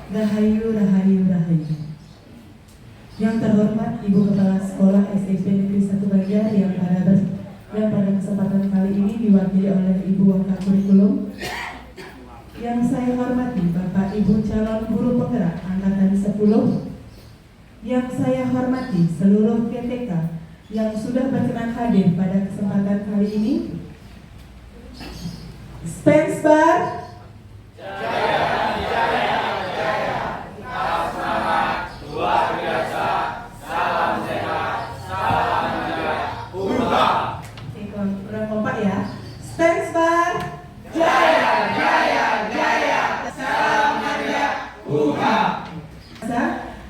Rahayu, Rahayu, Rahayu. Yang terhormat Ibu Kepala Sekolah SMP Negeri 1 Banjar yang pada kesempatan kali ini diwakili oleh Ibu Wakil Kurikulum. Yang saya hormati Bapak Ibu calon guru penggerak angkatan 10. Yang saya hormati seluruh GTK yang sudah berkenan hadir pada kesempatan kali ini. Spence Bar.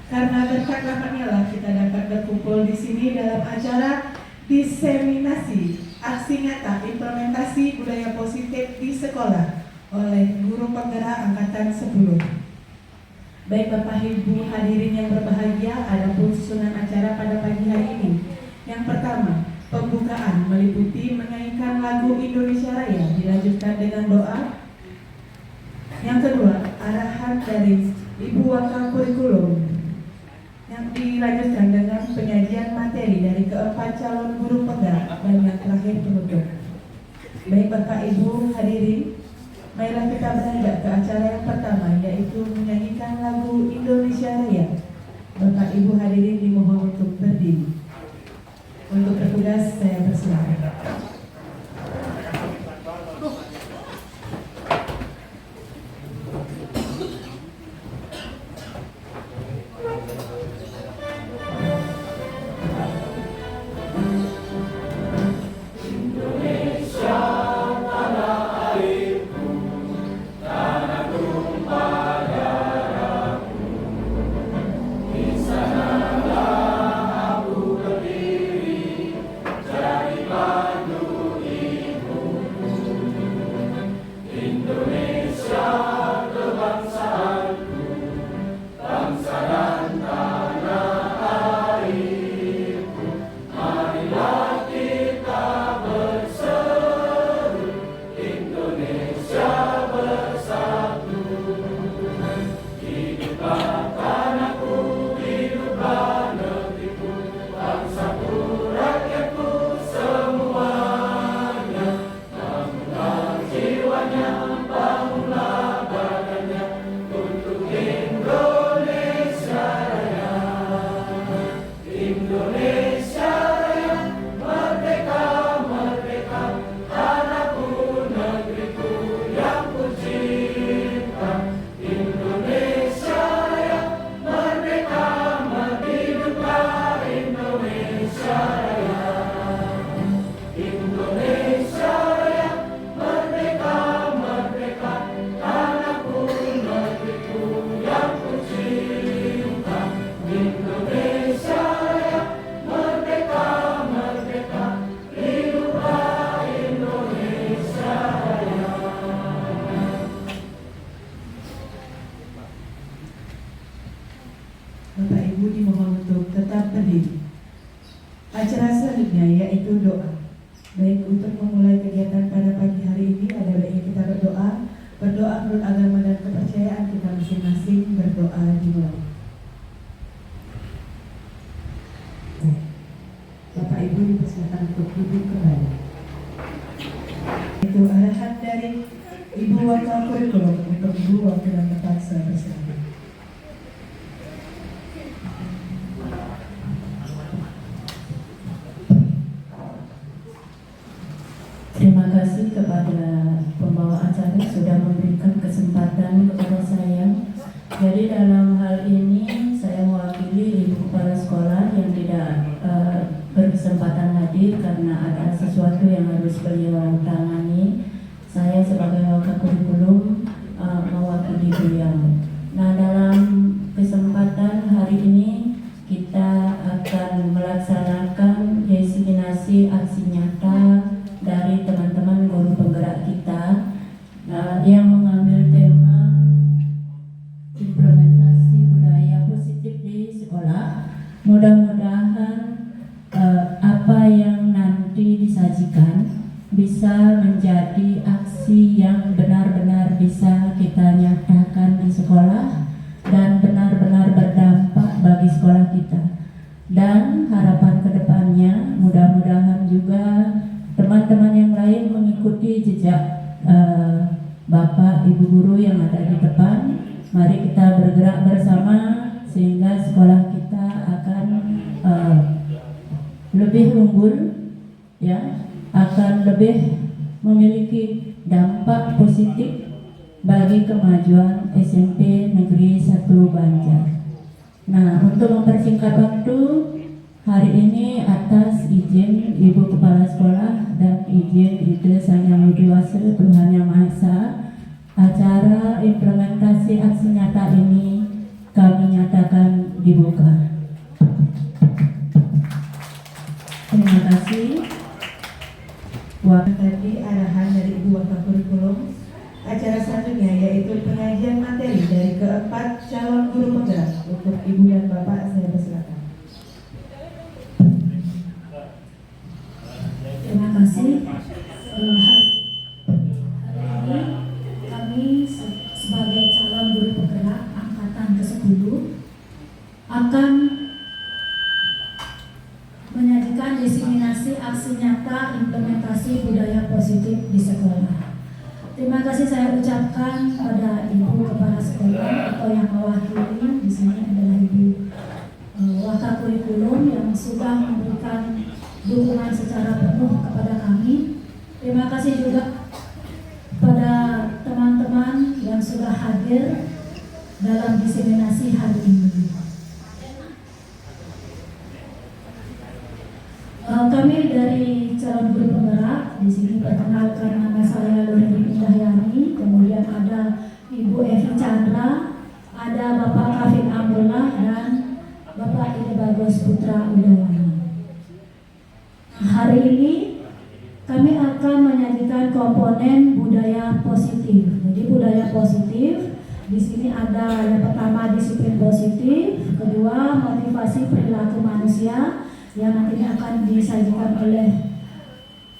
Karena berkat rahmatnya lah kita dapat berkumpul di sini dalam acara diseminasi aksi nyata implementasi budaya positif di sekolah oleh guru penggerak angkatan 10. Baik Bapak Ibu hadirin yang berbahagia, ada pun susunan acara pada pagi hari ini. Yang pertama, pembukaan meliputi menyanyikan lagu Indonesia Raya dilanjutkan dengan doa. Yang kedua, arahan dari Ibu Wakil Kurikulum yang dilanjutkan dengan penyajian materi dari keempat calon guru penggerak dan yang terakhir penutup. Baik Bapak Ibu hadirin, marilah kita beranjak ke acara yang pertama, yaitu menyanyikan lagu Indonesia Raya. Bapak Ibu hadirin dimohon untuk berdiri. Untuk bertugas saya persilakan. Bapak Ibu dimohon untuk tetap berdiri. Acara selanjutnya yaitu doa. Baik, untuk memulai kegiatan pada pagi hari ini ada baiknya kita berdoa. Berdoa menurut agama dan kepercayaan kita masing-masing. Berdoa dimulai. Bapak Ibu dipersilakan untuk duduk kembali. Itu arahan dari Ibu Wakil Kurikulum untuk Ibu Wakil dan terpaksa bersama. Terima kasih kepada pembawa acara sudah memberikan kesempatan kepada saya. Jadi dalam hal ini saya mewakili Ibu Kepala Sekolah yang tidak berkesempatan hadir karena ada sesuatu yang harus beliau tangani. Saya sebagai Wakil Kurikulum mewakili beliau. Nah, dalam kesempatan hari ini kita akan melaksanakan diseminasi aksi nyata dari teman-teman guru penggerak kita yang mengambil tema implementasi budaya positif di sekolah. Mudah-mudahan apa yang nanti disajikan bisa menjadi aksi yang benar-benar bisa kita nyatakan di sekolah dan benar-benar berdampak bagi sekolah kita. Dan harapan kedepannya mudah-mudahan juga teman-teman yang lain mengikuti jejak Bapak Ibu guru yang ada di depan. Mari kita bergerak bersama sehingga sekolah kita akan lebih unggul, ya, akan lebih memiliki dampak positif bagi kemajuan SMP Negeri 1 Banjar. Nah, untuk mempersingkat waktu, hari ini atas izin Ibu Kepala Sekolah dan izin Ide Sang Yang Widiwasa Tuhan Yang Maha Esa, acara implementasi aksi nyata ini kami nyatakan dibuka. Terima kasih. Tadi arahan dari Ibu Wakapurikulum. Acara selanjutnya yaitu pengajian materi dari keempat calon guru penggerak. Untuk Ibu dan Bapak saya persilakan. Terima kasih. Hari ini kami sebagai calon guru penggerak angkatan ke-10 akan menyajikan diseminasi aksi nyata implementasi budaya positif di sekolah. Terima kasih saya ucapkan pada Ibu Kepala Sekolah atau yang mewakili di sini adalah Ibu Wakapurikulum yang sudah memberikan dukungan secara penuh kepada kami. Terima kasih juga pada teman-teman yang sudah hadir dalam diseminasi hari ini. Kami dari calon guru penggerak di sini perkenalkan, nama saya Lurdi Indahyani, kemudian ada Ibu Evi Chandra, ada Bapak Kafin Abdullah dan Bapak Ide Bagus Putra Udayana. Hari ini kami akan menyajikan komponen budaya positif. Jadi budaya positif di sini ada yang pertama disiplin positif, kedua motivasi perilaku manusia yang nantinya akan disajikan oleh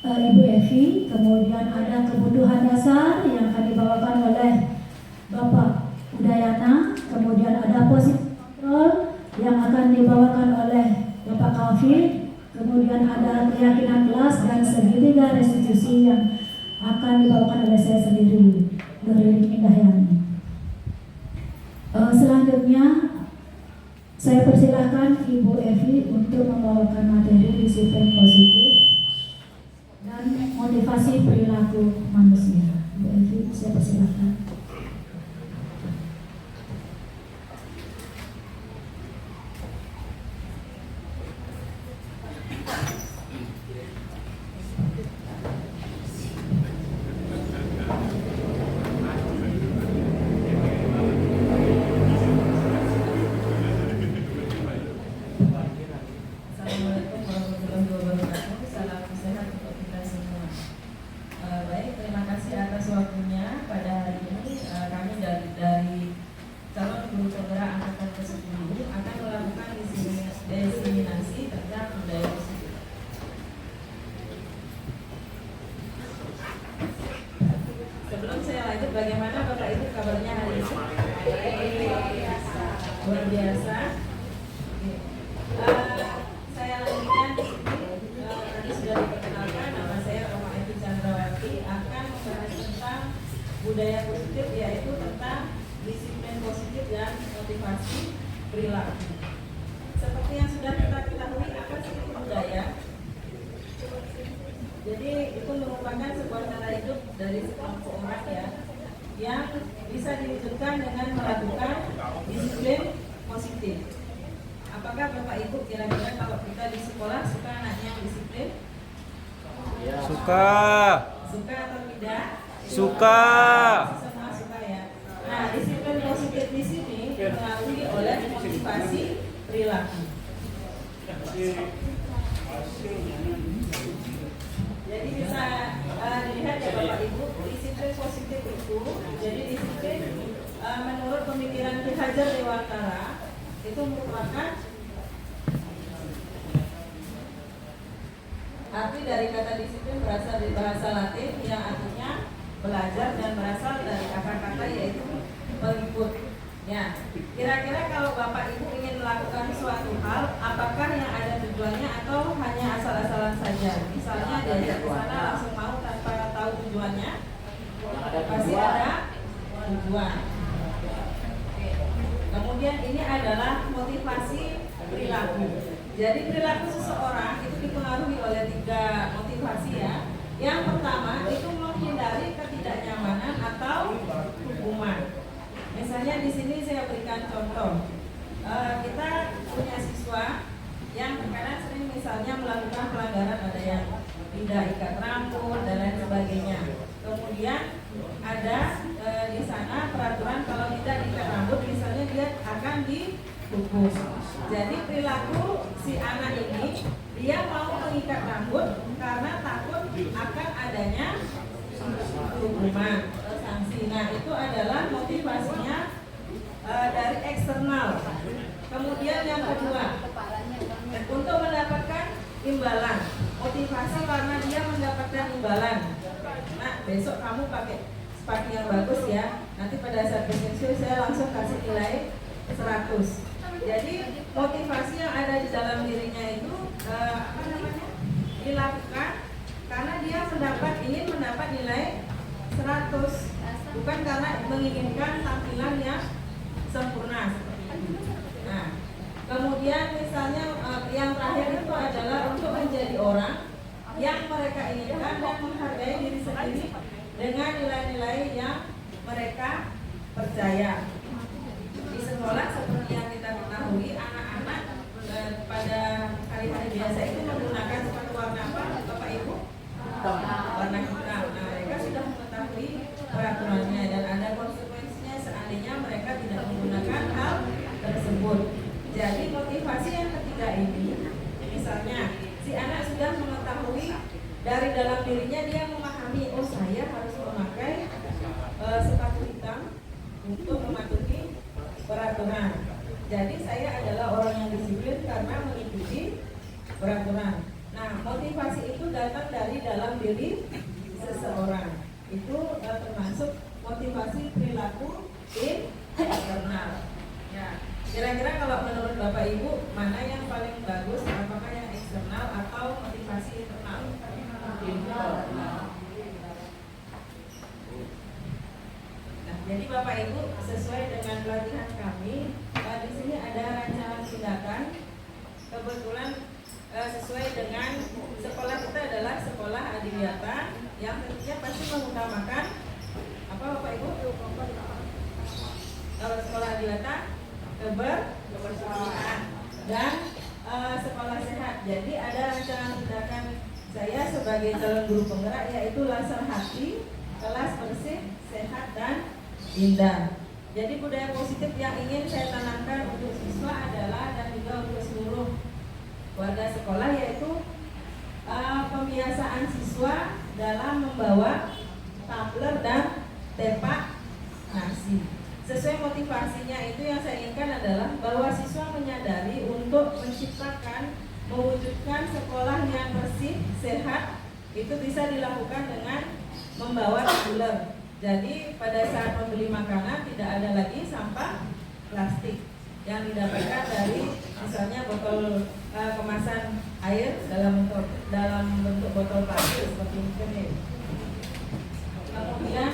Ibu Evi, kemudian ada kebutuhan dasar yang akan dibawakan oleh Bapak Udayana, kemudian ada positif control yang akan dibawakan oleh Bapak Kafir, kemudian ada keyakinan kelas dan segitiga restitusi yang akan dibawakan oleh saya sendiri, Lurdi Indahyani. Selanjutnya saya persilahkan Ibu Evi untuk membawakan materi disiplin positif dan motivasi perilaku manusia. Ibu Evi, saya persilahkan. Assalamualaikum warahmatullahi wabarakatuh. Salam sehat untuk kita semua. Baik, terima kasih atas waktunya pada hari ini. Kami dari calon guru penggerak angkatan ke-10 akan melakukan diseminasi tentang budaya positif. Sebelum saya lanjut, bagaimana Bapak Ibu kabarnya hari ini? Luar biasa. Saya lanjutkan di sini. Tadi sudah diperkenalkan, nama saya Roma Evi Chandrawati akan membahas tentang budaya positif, yaitu tentang disiplin positif dan motivasi perilaku. Seperti yang sudah kita ketahui, apa sih itu budaya? Jadi itu merupakan sebuah cara hidup dari sekelompok orang yang bisa diwujudkan dengan melakukan disiplin positif. Apakah Bapak Ibu kira-kira kalau kita di sekolah suka anaknya yang disiplin? Suka. Suka atau tidak? Suka. Semua suka ya. Nah, disiplin positif di sini dilalui oleh motivasi perilaku. Jadi bisa dilihat ya Bapak Ibu, disiplin positif itu, jadi disiplin menurut pemikiran Ki Hajar Dewantara itu merupakan arti dari kata disiplin berasal dari bahasa Latin yang artinya belajar dan berasal dari kata-kata yaitu mengikut. Ya, kira-kira kalau Bapak Ibu ingin melakukan suatu hal, apakah yang ada tujuannya atau hanya asal-asalan saja? Misalnya diajak ke sana langsung mau tanpa tahu tujuannya, pasti ada tujuan. Oke. Kemudian ini adalah motivasi perilaku. Jadi perilaku seseorang itu dipengaruhi oleh 3 motivasi ya. Yang pertama itu menghindari ketidaknyamanan atau hukuman. Misalnya di sini saya berikan contoh, kita punya siswa yang terkadang sering misalnya melakukan pelanggaran, ada yang tidak ikat rambut dan lain sebagainya. Kemudian ada di sana peraturan kalau tidak ikat rambut, misalnya dia akan dihukum. Jadi perilaku si anak ini dia mau mengikat rambut karena takut akan adanya hukuman atau sanksi. Nah itu adalah motivasinya dari eksternal. Kemudian yang kedua, untuk mendapatkan imbalan. Motivasi karena dia mendapatkan imbalan. Nah besok kamu pakai sepatu yang bagus ya. Nanti pada saat pensiun saya langsung kasih nilai 100. Jadi motivasi yang ada di dalam dirinya itu dilakukan karena dia ingin mendapat nilai 100, bukan karena menginginkan tampilan yang sempurna. Nah, kemudian misalnya yang terakhir itu adalah untuk menjadi orang yang mereka inginkan dan menghargai diri sendiri dengan nilai-nilai yang mereka percaya. Di sekolah seperti yang kita ketahui, anak-anak pada hari-hari biasa itu menggunakan sepatu warna apa, Bapak Ibu? Warna hitam. Nah, mereka sudah mengetahui peraturannya dan ada konsekuensinya seandainya mereka tidak menggunakan hal tersebut. Jadi motivasi yang ketiga ini, misalnya si anak sudah mengetahui dari dalam dirinya, dia memahami, oh saya harus memakai sepatu hitam untuk mematuhi peraturan. Jadi saya adalah orang yang disiplin karena mengikuti peraturan. Nah, motivasi itu datang dari dalam diri seseorang. Itu termasuk motivasi perilaku internal. Ya, kira-kira kalau menurut Bapak Ibu mana yang paling bagus? Apakah yang eksternal atau motivasi internal? Nah, jadi Bapak Ibu sesuai dengan pelatihan kami, di sini ada rancangan tindakan. Kebetulan sesuai dengan sekolah kita adalah sekolah adiwiyata yang tentunya pasti mengutamakan apa Bapak Ibu? Kalau sekolah adiwiyata kebersihan dan sekolah sehat. Jadi ada rancangan tindakan saya sebagai calon guru penggerak, yaitu Laser Hati, kelas bersih, sehat dan indah. Jadi budaya positif yang ingin saya tanamkan untuk siswa adalah dan juga untuk seluruh warga sekolah, yaitu pembiasaan siswa dalam membawa tumbler dan tepak nasi. Sesuai motivasinya itu yang saya inginkan adalah bahwa siswa menyadari untuk menciptakan, mewujudkan sekolah yang bersih, sehat, itu bisa dilakukan dengan membawa tumbler. Jadi pada saat membeli makanan tidak ada lagi sampah plastik yang didapatkan dari misalnya botol kemasan air dalam bentuk botol plastik seperti ini. Kemudian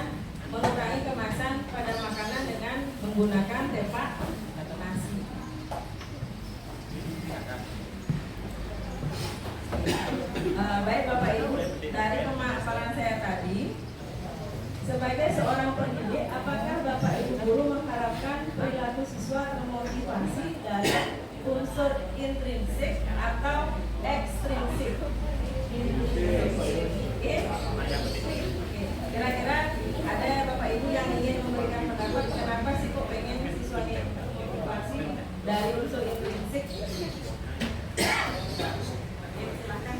mengurangi kemasan pada makanan dengan menggunakan tepak nasi. Baik Bapak Ibu, dari pemaparan saya tadi, sebagai seorang pendidik, apakah Bapak Ibu guru mengharapkan perilaku siswa termotivasi dari unsur intrinsik atau ekstrinsik? Kira-kira ada Bapak Ibu yang ingin memberikan pendapat kenapa sih kok pengen siswanya termotivasi dari unsur intrinsik? Silakan.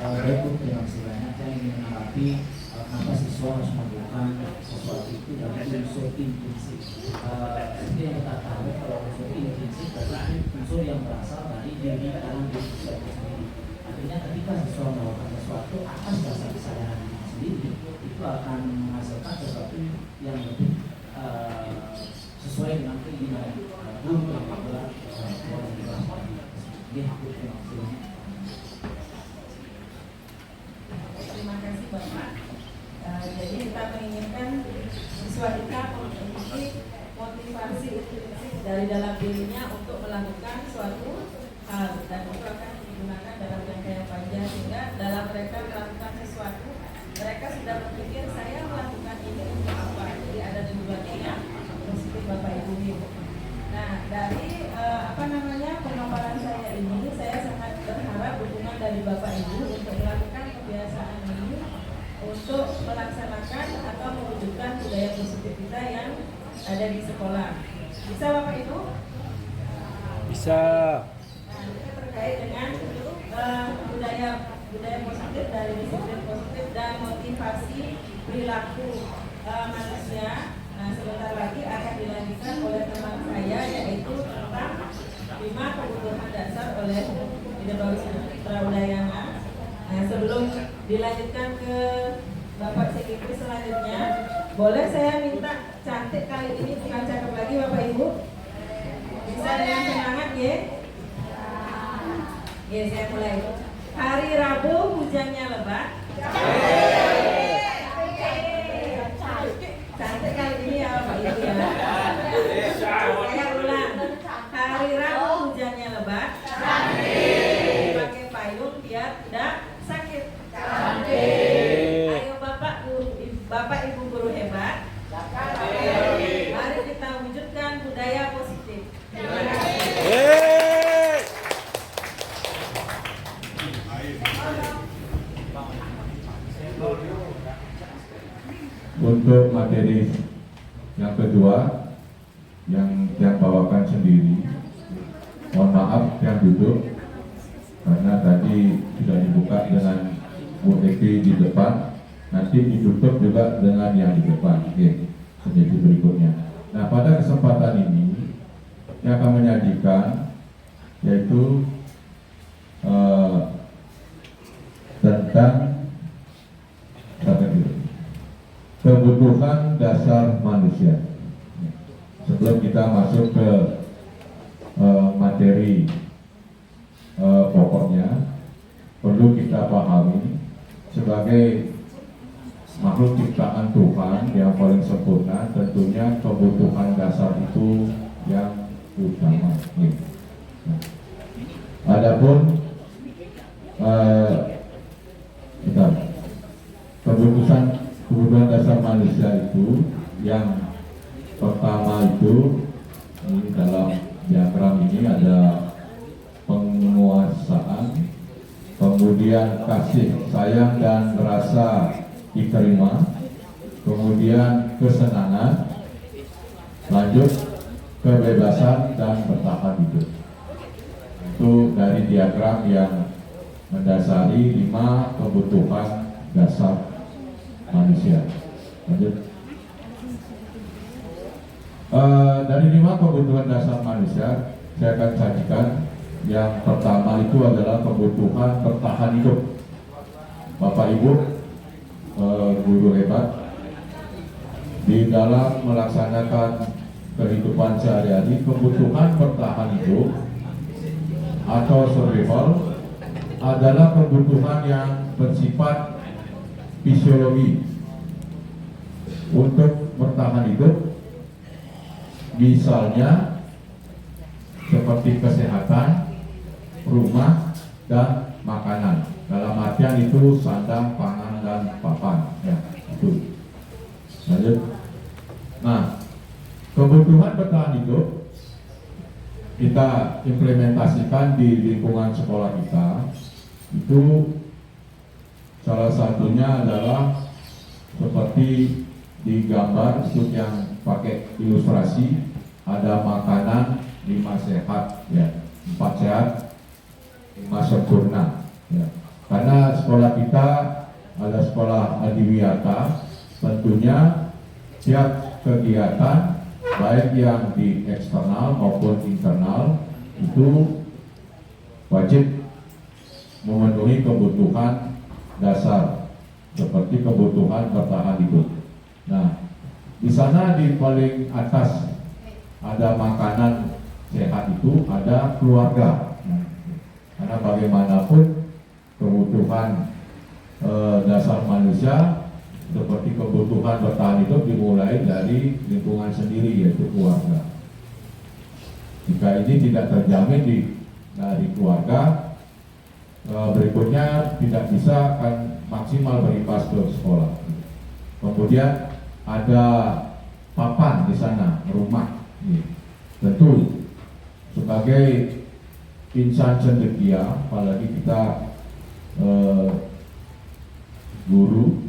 Baik, terima kasih banyak. Saya ingin menanggapi kenapa siswa harus melakukan sesuatu itu dari unsur intrinsik. Seperti yang kita tahu, kalau unsur intrinsik berarti unsur yang berasal dari diri dalam diri siswa itu sendiri. Artinya ketika siswa melakukan sesuatu atas dasar kesadaran diri sendiri itu akan menghasilkan sesuatu yang lebih sesuai dengan keinginan guru dan juga orang di kelas. Terima kasih Bapak. Jadi kita menginginkan siswa kita memiliki motivasi intrinsik dari dalam dirinya untuk melakukan suatu hal, dan itu akan digunakan dalam jangka yang panjang, sehingga dalam mereka melakukan sesuatu mereka sudah berpikir saya melakukan ini untuk apa. Jadi ada tujuannya yang positif Bapak Ibu. Nah, dari pemaparan saya ini, saya sangat berharap dukungan dari Bapak Ibu untuk melakukan kebiasaan ini untuk melaksanakan atau mewujudkan budaya positif kita yang ada di sekolah. Bisa Bapak Ibu? Bisa. Nah, ini terkait dengan budaya positif dari disiplin positif dan motivasi perilaku manusia. Nah, sebentar lagi akan dilanjutkan oleh teman saya, yaitu tentang 5 kebutuhan dasar oleh Ide Baru Traudayana. Nah, sebelum dilanjutkan ke Bapak Sekretari selanjutnya, boleh saya minta cantik kali ini bukan cakep lagi Bapak Ibu? Bisa dengan semangat ya? Ya, saya mulai. Hari Rabu hujannya lebat. Cantik kali ini ya Bapak Ibu ya. Saya ulang. Hari Rabu hujannya lebat. Pakai payung biar tidak sakit. Ayo Bapak Ibu guru hebat. Mari kita wujudkan budaya positif. Terima kasih. Untuk materi yang kedua yang saya bawakan sendiri, mohon maaf yang duduk karena tadi sudah dibuka dengan Bu Eki di depan, nanti ditutup juga dengan yang di depan. Oke, sesi berikutnya. Nah, pada kesempatan ini yang akan menyajikan yaitu tentang kebutuhan dasar manusia. Sebelum kita masuk ke materi pokoknya, perlu kita pahami sebagai makhluk ciptaan Tuhan yang paling sempurna, tentunya kebutuhan dasar itu yang utama. Adapun kebutuhan dasar manusia itu yang pertama itu ini dalam diagram ini ada penguasaan, kemudian kasih sayang dan rasa diterima, kemudian kesenangan, lanjut kebebasan dan bertahan hidup. Itu dari diagram yang mendasari 5 kebutuhan dasar manusia. Lanjut. Dari 5 kebutuhan dasar manusia, saya akan sajikan yang pertama itu adalah kebutuhan bertahan hidup. Bapak Ibu guru hebat, di dalam melaksanakan kehidupan sehari-hari, kebutuhan bertahan hidup atau survival adalah kebutuhan yang bersifat fisiologi. Untuk bertahan hidup, misalnya seperti kesehatan, rumah, dan makanan. Dalam artian itu sandang, pangan, dan papan. Ya, itu. Lanjut. Nah, kebutuhan bertahan hidup kita implementasikan di lingkungan sekolah kita. Itu salah satunya adalah seperti di gambar itu yang pakai ilustrasi, ada makanan 5 sehat, ya, 4 sehat, 5 sempurna, ya. Karena sekolah kita ada sekolah adiwiyata, tentunya setiap kegiatan baik yang di eksternal maupun internal itu wajib memenuhi kebutuhan dasar seperti kebutuhan bertahan hidup. Nah, di sana di paling atas ada makanan sehat itu, ada keluarga. Nah, karena bagaimanapun kebutuhan dasar manusia seperti kebutuhan bertahan hidup dimulai dari lingkungan sendiri, yaitu keluarga. Jika ini tidak terjamin dari keluarga, berikutnya tidak bisa akan maksimal berimbas ke sekolah. Kemudian ada papan di sana, rumah. Tentu sebagai insan cendekia, apalagi kita guru,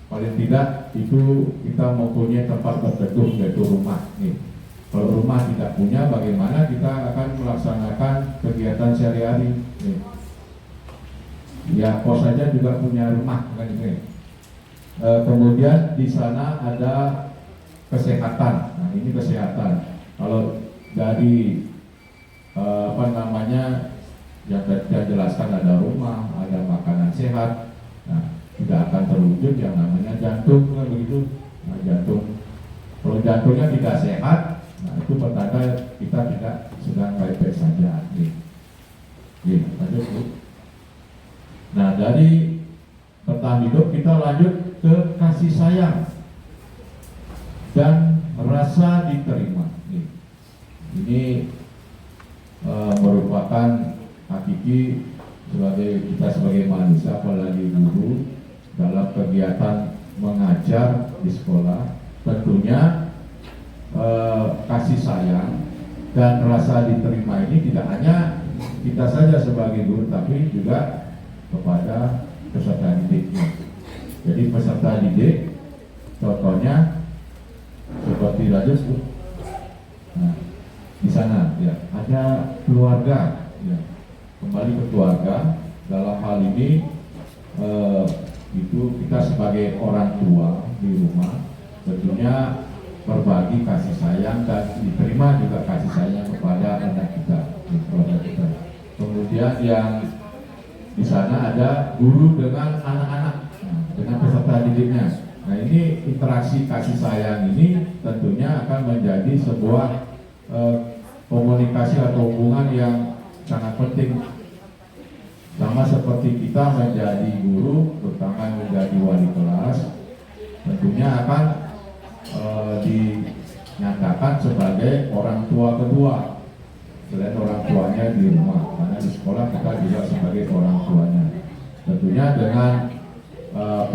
paling tidak itu kita mempunyai tempat berteduh, yaitu rumah. Kalau rumah tidak punya, bagaimana kita akan melaksanakan kegiatan sehari-hari? Ya, kos saja juga punya rumah, kan ini. Kemudian di sana ada kesehatan. Nah, ini kesehatan. Kalau dari yang saya jelaskan, ada rumah, ada makanan sehat. Nah, tidak akan terwujud yang namanya jantung, kan begitu. Nah, jantung, kalau jantungnya tidak sehat, nah itu pertanda kita tidak sedang baik-baik saja. Lanjut, Bu. Nah, dari bertahan hidup kita lanjut ke kasih sayang dan rasa diterima. Ini merupakan hakiki kita sebagai manusia, apalagi guru, dalam kegiatan mengajar di sekolah. Tentunya kasih sayang dan rasa diterima ini tidak hanya kita saja sebagai guru, tapi juga kepada peserta didiknya. Jadi peserta didik, contohnya seperti Rajus, nah, di sana ya ada keluarga, ya. Kembali ke keluarga. Dalam hal ini itu kita sebagai orang tua di rumah tentunya berbagi kasih sayang dan diterima juga kasih sayang kepada anak kita, keluarga kita. Kemudian yang di sana ada guru dengan anak-anak, dengan peserta didiknya. Nah, ini interaksi kasih sayang ini tentunya akan menjadi sebuah komunikasi atau hubungan yang sangat penting. Sama seperti kita menjadi guru, terutama menjadi wali kelas, tentunya akan dinyatakan sebagai orang tua kedua selain orang tuanya di rumah, karena di sekolah kita juga sebagai orang tuanya. Tentunya dengan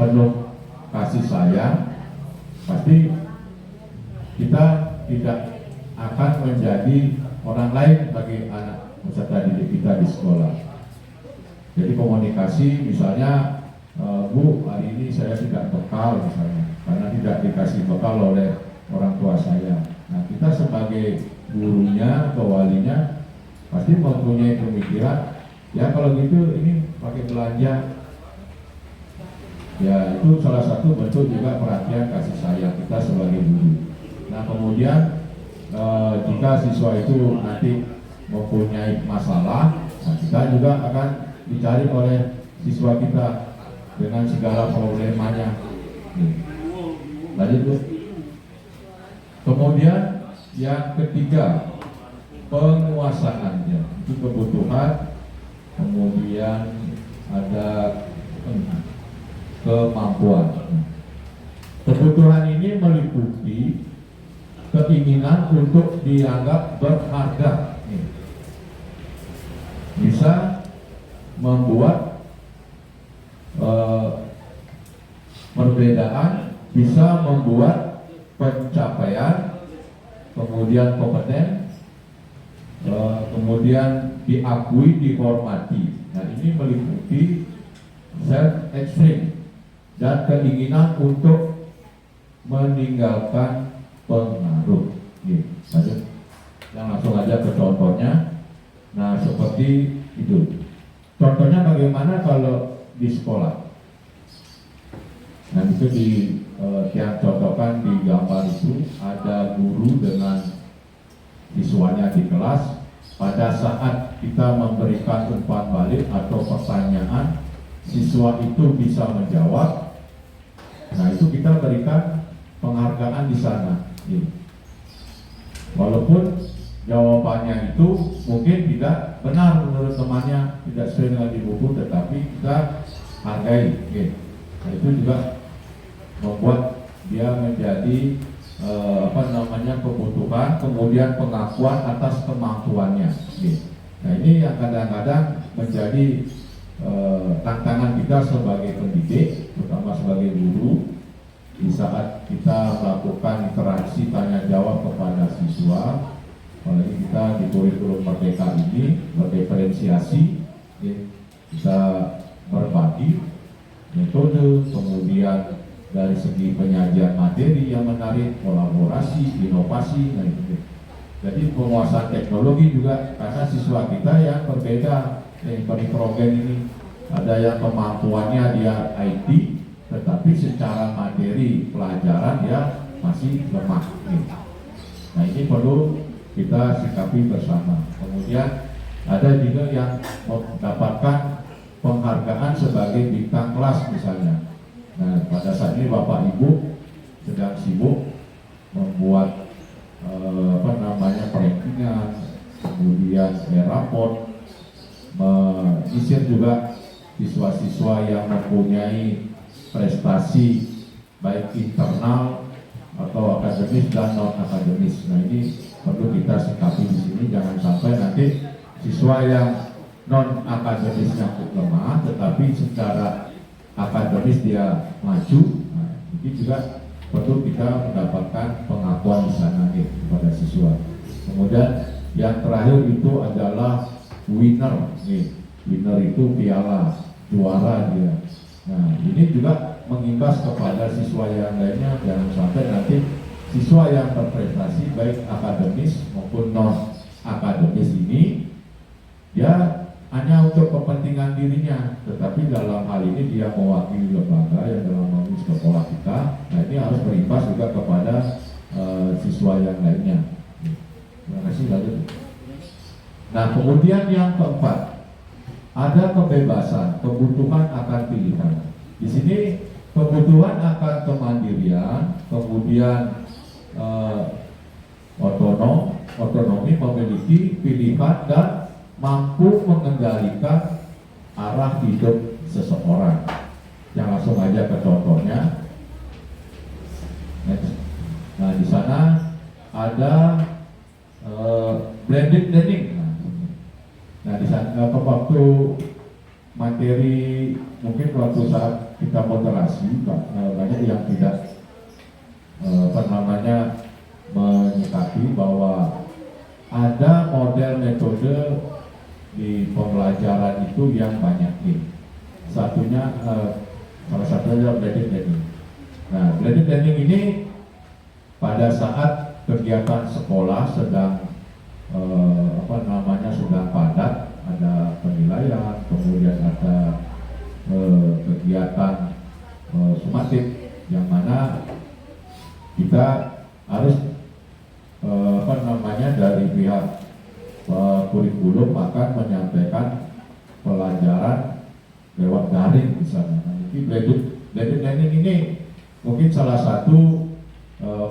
penuh kasih sayang, pasti kita tidak akan menjadi orang lain bagi anak peserta didik kita di sekolah. Jadi komunikasi, misalnya Bu, hari ini saya tidak bekal misalnya, karena tidak dikasih bekal oleh orang tua saya. Nah, kita sebagai gurunya atau walinya pasti mempunyai pemikiran, ya kalau gitu ini pakai belanja. Ya, itu salah satu bentuk juga perhatian kasih sayang kita sebagai guru. Nah, kemudian jika siswa itu nanti mempunyai masalah, nah kita juga akan dicari oleh siswa kita dengan segala problemanya. Lanjut, Bu. Kemudian yang ketiga, penguasaannya, itu kebutuhan. Kemudian ada kemampuan. Kebutuhan ini meliputi keinginan untuk dianggap berharga. Bisa membuat perbedaan, bisa membuat pencapaian, kemudian kompeten, kemudian diakui, dihormati. Nah, ini meliputi self extreme dan keinginan untuk meninggalkan pengaruh. Lanjut. Yang langsung aja ke contohnya. Nah, seperti itu. Contohnya bagaimana kalau di sekolah? Nah, itu yang contohkan di gambar itu ada guru dengan siswanya di kelas. Pada saat kita memberikan umpan balik atau pertanyaan, siswa itu bisa menjawab. Nah itu kita berikan penghargaan di sana. Walaupun jawabannya itu mungkin tidak benar menurut temannya, tidak sesuai dengan di buku, tetapi kita hargai. Nah itu juga membuat dia menjadi kebutuhan, kemudian pengakuan atas kemampuannya. Nah ini yang kadang-kadang menjadi tantangan kita sebagai pendidik, terutama sebagai guru, di saat kita melakukan interaksi tanya jawab kepada siswa. Apalagi kita di kurikulum Merdeka ini berdiferensiasi, kita berbagi metode, kemudian dari segi penyajian materi yang menarik, kolaborasi, inovasi, nah itu. Jadi penguasaan teknologi juga karena siswa kita yang berbeda, yang berprogram ini ada yang kemampuannya dia IT, tetapi secara materi pelajaran dia masih lemah. Nah ini perlu kita sikapi bersama. Kemudian ada juga yang mendapatkan penghargaan sebagai bintang kelas misalnya. Nah pada saat ini Bapak Ibu sedang sibuk membuat rankingan, kemudian raport, menyisir juga siswa-siswa yang mempunyai prestasi baik internal atau akademis dan non akademis. Nah ini perlu kita sikapi di sini, jangan sampai nanti siswa yang non akademisnya lemah, tetapi secara akademis dia maju. Nah, ini juga perlu kita mendapatkan pengakuan di sana kepada siswa. Kemudian yang terakhir itu adalah winner. Winner itu piala, juara dia. Nah ini juga mengimbas kepada siswa yang lainnya, jangan sampai nanti siswa yang berprestasi baik akademis maupun non akademis ini dia hanya untuk kepentingan dirinya, tetapi dalam hal ini dia mewakili lembaga yang dalam hal ini sekolah kita. Nah ini harus berimbas juga kepada siswa yang lainnya. Terima kasih. Lanjut. Nah kemudian yang keempat, ada kebebasan, kebutuhan akan pilihan. Di sini kebutuhan akan kemandirian, kemudian otonomi memiliki pilihan dan mampu mengendalikan arah hidup seseorang. Yang langsung aja ke contohnya. Nah di sana ada blended learning. Nah di sana waktu materi mungkin waktu saat kita moderasi banyak yang tidak menyikapi bahwa ada model metode di pembelajaran itu yang banyak. Salah satunya blended learning. Nah blended learning ini pada saat kegiatan sekolah sedang sedang padat, ada penilaian, kemudian ada kegiatan sumatif yang mana kita harus dari pihak kurikulum akan menyampaikan pelajaran lewat daring misalnya. Nah, ini blended learning ini mungkin salah satu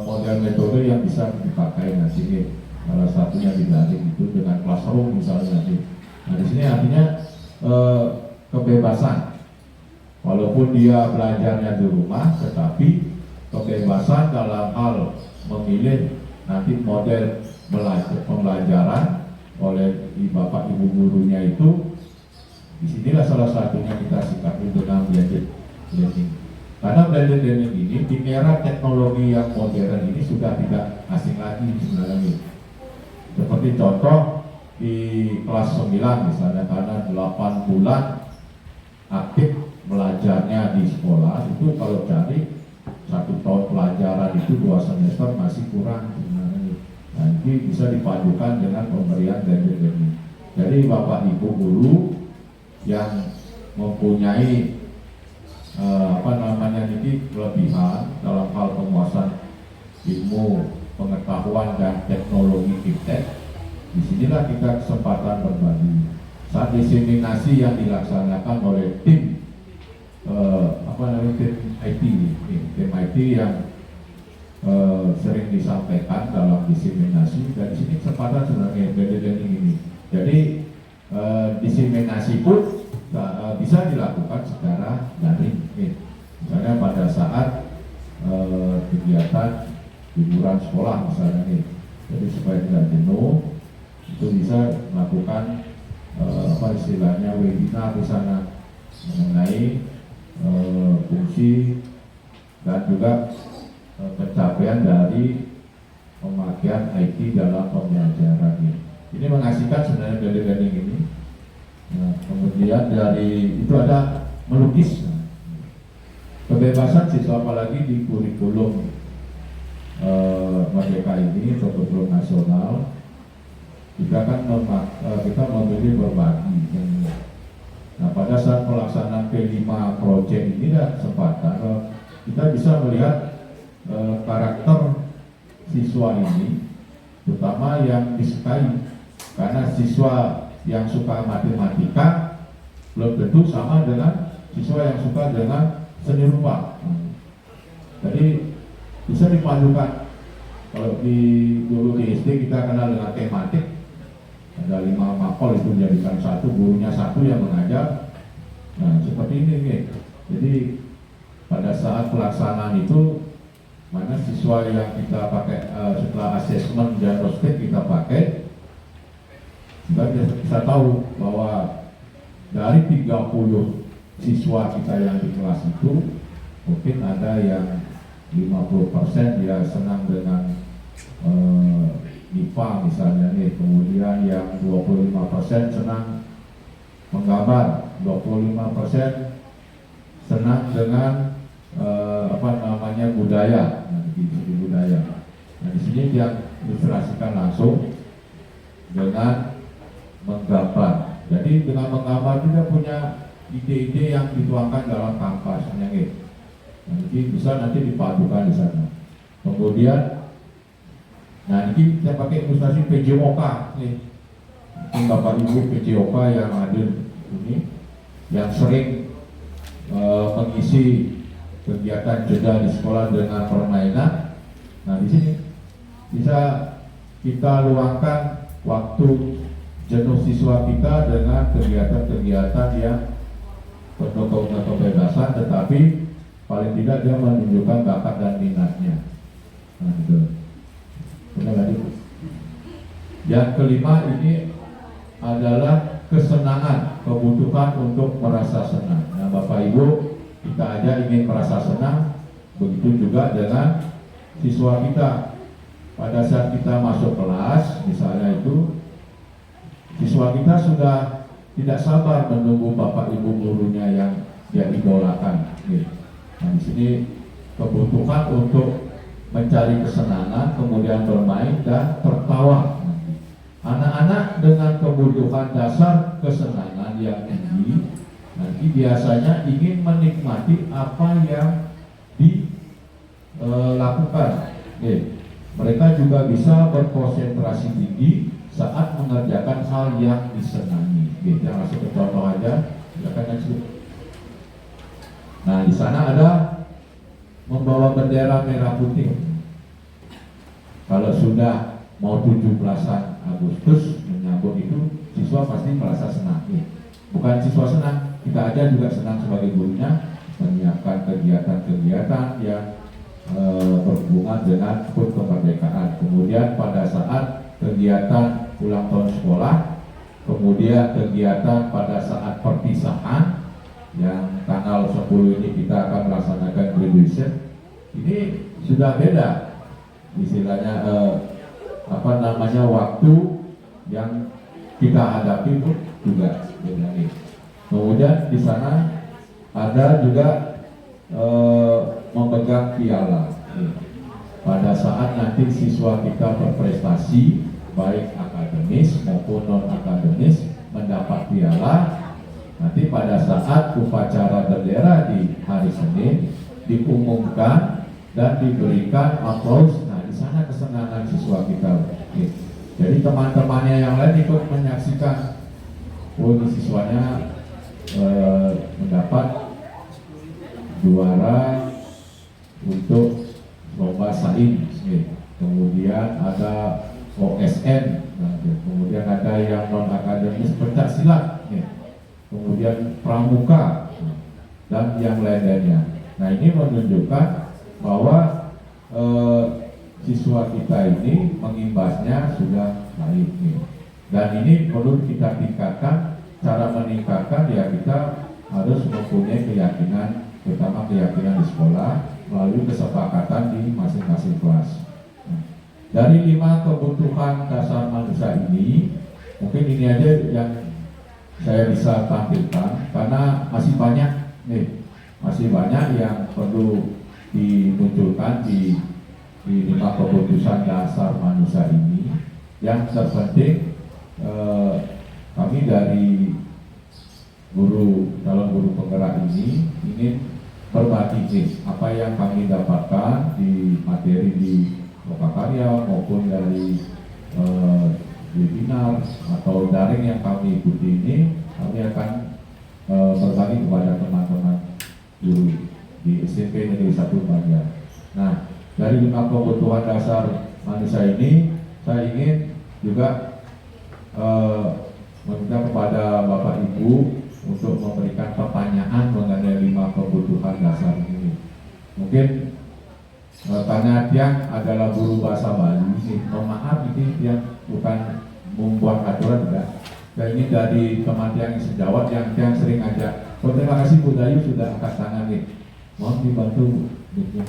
model metode yang bisa dipakai nanti. Salah satunya di daring itu dengan classroom misalnya nanti. Nah di sini artinya kebebasan, walaupun dia belajarnya di rumah, tetapi kebebasan dalam hal memilih nanti model pembelajaran oleh bapak ibu gurunya itu. Disinilah salah satunya kita sikapi dengan blended learning. Karena blended learning ini di era teknologi yang modern ini sudah tidak asing lagi sebenarnya. Seperti contoh di kelas 9 misalnya, karena 8 bulan aktif belajarnya di sekolah itu kalau cari 1 tahun pelajaran itu 2 semester masih kurang sebenarnya. Nah, ini bisa dipadukan dengan pemberian blended learning. Jadi bapak ibu guru yang mempunyai kelebihan dalam hal penguasaan ilmu, pengetahuan dan teknologi iptek, disinilah kita kesempatan berbagi. Saat diseminasi yang dilaksanakan oleh tim tim IT, tim IT yang sering disampaikan dalam diseminasi, dan di sini kesempatan sebenarnya blended learning ini. Jadi diseminasi pun bisa dilakukan secara daring. Misalnya pada saat kegiatan liburan sekolah misalnya nih, jadi supaya tidak jenuh itu bisa melakukan istilahnya webinar di sana mengenai fungsi dan juga pencapaian dari pemakaian IT dalam pembelajaran ini. Ini mengasihkan sebenarnya blended learning ini. Nah, kemudian dari itu ada melukis. Kebebasan siswa apalagi di kurikulum Merdeka ini atau kurikulum nasional, kita kan kita memilih berbagi. Nah, pada saat pelaksanaan P5 project ini ada kesempatan kita bisa melihat karakter siswa ini, terutama yang disukai, karena siswa yang suka matematika belum tentu sama dengan siswa yang suka dengan seni rupa. Jadi bisa dipadukan. Kalau dulu di SD kita kenal dengan tematik, ada 5 mapel itu dijadikan satu, gurunya satu yang mengajar. Nah seperti ini nih. Jadi pada saat pelaksanaan itu, mana siswa yang kita pakai setelah asesmen dan prospek kita pakai, kita bisa tahu bahwa dari 30 siswa kita yang di kelas itu, mungkin ada yang 50% dia senang dengan IPA misalnya nih, kemudian yang 25% senang menggambar, 25% senang dengan budaya, budaya. Nah di sini dia ilustrasikan langsung dengan menggambar. Jadi dengan menggambar dia punya ide-ide yang dituangkan dalam kampasnya gitu. Jadi bisa nanti dipadukan di sana. Kemudian, nah ini saya pakai ilustrasi PJOK nih. Ini Bapak Ibu PJOK yang hadir ini, yang sering mengisi kegiatan jeda di sekolah dengan permainan. Nah di sini bisa kita luangkan waktu jenuh siswa kita dengan kegiatan-kegiatan yang penuh kebebasan, tetapi paling tidak dia menunjukkan bakat dan minatnya. Nah itu. Benar lagi. Yang kelima ini adalah kesenangan, kebutuhan untuk merasa senang. Nah Bapak Ibu, kita aja ingin merasa senang, begitu juga dengan siswa kita. Pada saat kita masuk kelas, misalnya itu, siswa kita sudah tidak sabar menunggu Bapak Ibu gurunya yang dia idolakan. Nah di sini kebutuhan untuk mencari kesenangan, kemudian bermain dan tertawa. Anak-anak dengan kebutuhan dasar kesenangan yang tinggi nanti biasanya ingin menikmati apa yang dilakukan. Mereka juga bisa berkonsentrasi tinggi saat mengerjakan hal yang disenangi. Kita langsung ke contoh aja. Nah di sana ada membawa bendera merah putih. Kalau sudah mau 17-an Agustus menyambut itu, siswa pasti merasa senang. Bukan siswa senang, kita aja juga senang sebagai gurunya menyiapkan kegiatan-kegiatan yang berhubungan dengan HUT kemerdekaan. Kemudian pada saat kegiatan ulang tahun sekolah, kemudian kegiatan pada saat perpisahan yang tanggal 10 ini kita akan melaksanakan graduation. Ini sudah beda istilahnya waktu yang kita hadapi pun juga beda nih. Kemudian di sana ada juga memegang piala. Pada saat nanti siswa kita berprestasi baik akademis maupun non akademis mendapat piala, nanti pada saat upacara bendera di hari Senin diumumkan dan diberikan aplaus. Nah di sana kesenangan siswa kita. Jadi teman-temannya yang lain ikut menyaksikan, siswanya mendapat juara untuk lomba sains, kemudian ada OSN, kemudian ada yang non akademis pencak silat, kemudian pramuka dan yang lain-lainnya. Nah, ini menunjukkan bahwa siswa kita ini mengimbasnya sudah baik, dan ini perlu kita tingkatkan. Cara meningkatkan ya kita harus mempunyai keyakinan, terutama keyakinan di sekolah melalui kesepakatan di masing-masing kelas. Dari 5 kebutuhan dasar manusia ini, mungkin ini aja yang saya bisa tampilkan karena masih banyak yang perlu dimunculkan di 5 kebutuhan dasar manusia ini. Yang terpenting kami dari calon guru penggerak ini ingin berbagi apa yang kami dapatkan di materi di Lokakarya maupun dari webinar atau daring yang kami ikuti ini, kami akan berbagi kepada teman-teman guru di SMP Negeri 1 Banjar. Nah, dari 5 kebutuhan dasar manusia ini, saya ingin juga meminta kepada Bapak Ibu untuk memberikan pertanyaan mengenai 5 kebutuhan dasar ini. Mungkin karena Tiang adalah guru bahasa Bali, mohon maaf ini Tiang bukan membuat aturan enggak. Dan ini dari teman Tiang sejawat yang Tiang sering ajak. Oh, terima kasih Bu Dayu sudah angkat tangan nih. Mohon dibantu Bu.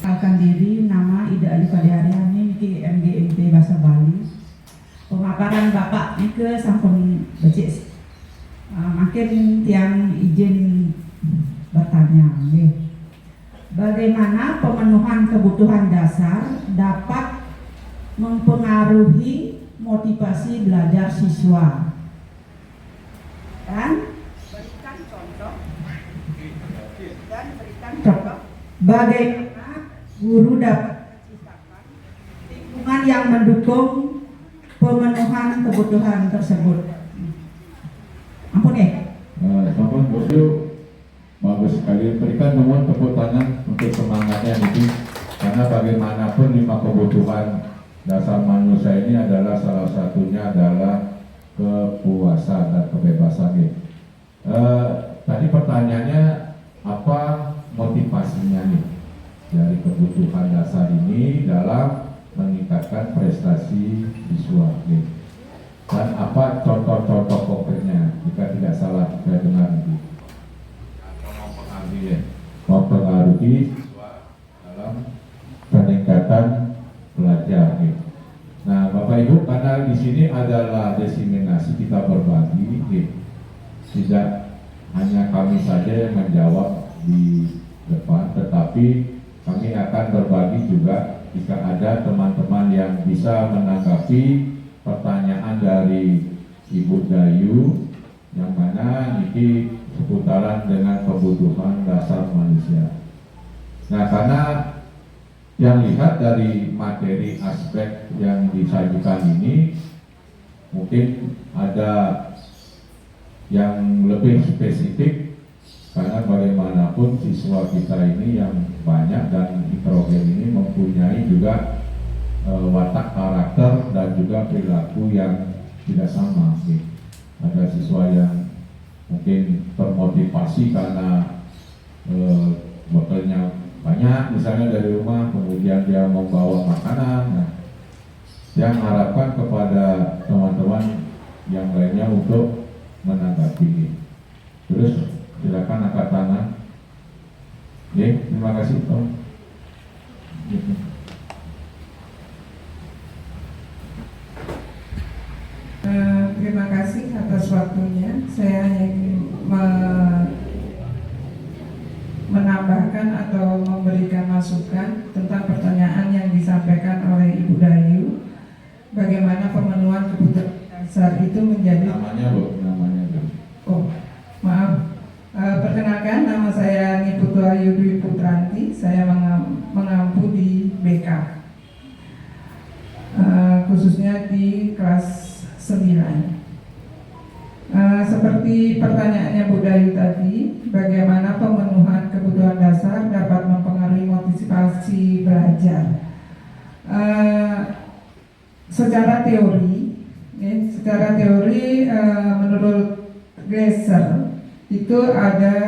Perkenalkan diri, nama Ida Alif Haryani, niki MGMT Bahasa Bali. Pemaparan Bapak nike sampun becik. Makin tiang izin bertanya. Bagaimana pemenuhan kebutuhan dasar dapat mempengaruhi motivasi belajar siswa? Dan berikan contoh. Bagaimana guru dapat menciptakan lingkungan yang mendukung pemenuhan kebutuhan tersebut. Ampun ya. Sampun Bosyo, bagus sekali. Berikan nomor tepuk tangan untuk semangatnya ini, karena bagaimanapun 5 kebutuhan dasar manusia ini adalah salah satunya adalah kepuasan dan kebebasan. Tadi pertanyaannya apa motivasinya nih dari kebutuhan dasar ini dalam meningkatkan prestasi siswa, dan apa contoh-contoh konkretnya jika tidak salah saya dengar nanti mempengaruhi siswa dalam peningkatan belajar. Nah, Bapak Ibu, karena di sini adalah diseminasi, kita berbagi, tidak hanya kami saja yang menjawab di depan, tetapi kami akan berbagi juga jika ada teman-teman yang bisa menanggapi pertanyaan dari Ibu Dayu yang mana ini seputaran dengan kebutuhan dasar manusia. Nah, karena yang lihat dari materi aspek yang disajikan ini mungkin ada yang lebih spesifik, karena bagaimanapun siswa kita ini yang banyak dan heterogen ini mempunyai juga watak karakter dan juga perilaku yang tidak sama. Ada siswa yang mungkin termotivasi karena bekalnya banyak misalnya dari rumah, kemudian dia membawa makanan. Nah, yang harapkan kepada teman-teman yang lainnya untuk menanggapi ini. Terus silakan angkat tangan. Terima kasih Tom. Terima kasih atas waktunya. Saya ingin menambahkan atau memberikan masukan tentang pertanyaan yang disampaikan oleh Ibu Dayu. Bagaimana pemenuhan kebutuhan dasar itu menjadi namanya Bu, namanya Bu. Oh, maaf. Perkenalkan, nama saya Niputu Ayu Dwi Putranti. Saya mengampu di BK. khususnya di kelas 9. Seperti pertanyaannya Bu Dayu tadi, bagaimana pemenuhan kebutuhan dasar dapat mempengaruhi motivasi belajar? Secara teori, menurut Glaser itu ada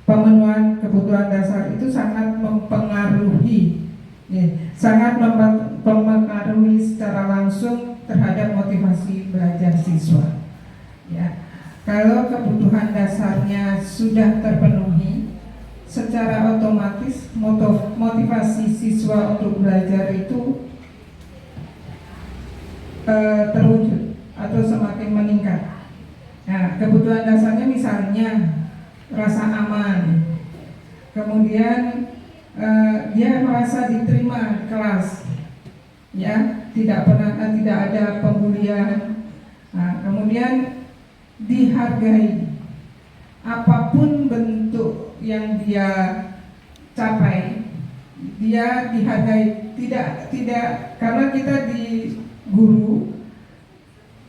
pemenuhan kebutuhan dasar itu sangat mempengaruhi, mempengaruhi secara langsung terhadap motivasi belajar siswa. Ya, kalau kebutuhan dasarnya sudah terpenuhi, secara otomatis motivasi siswa untuk belajar itu terwujud atau semakin meningkat. Nah, kebutuhan dasarnya misalnya rasa aman, kemudian dia merasa diterima di kelas, ya, tidak ada pembulian, kemudian dihargai, apapun bentuk yang dia capai, dia dihargai. Tidak karena kita di guru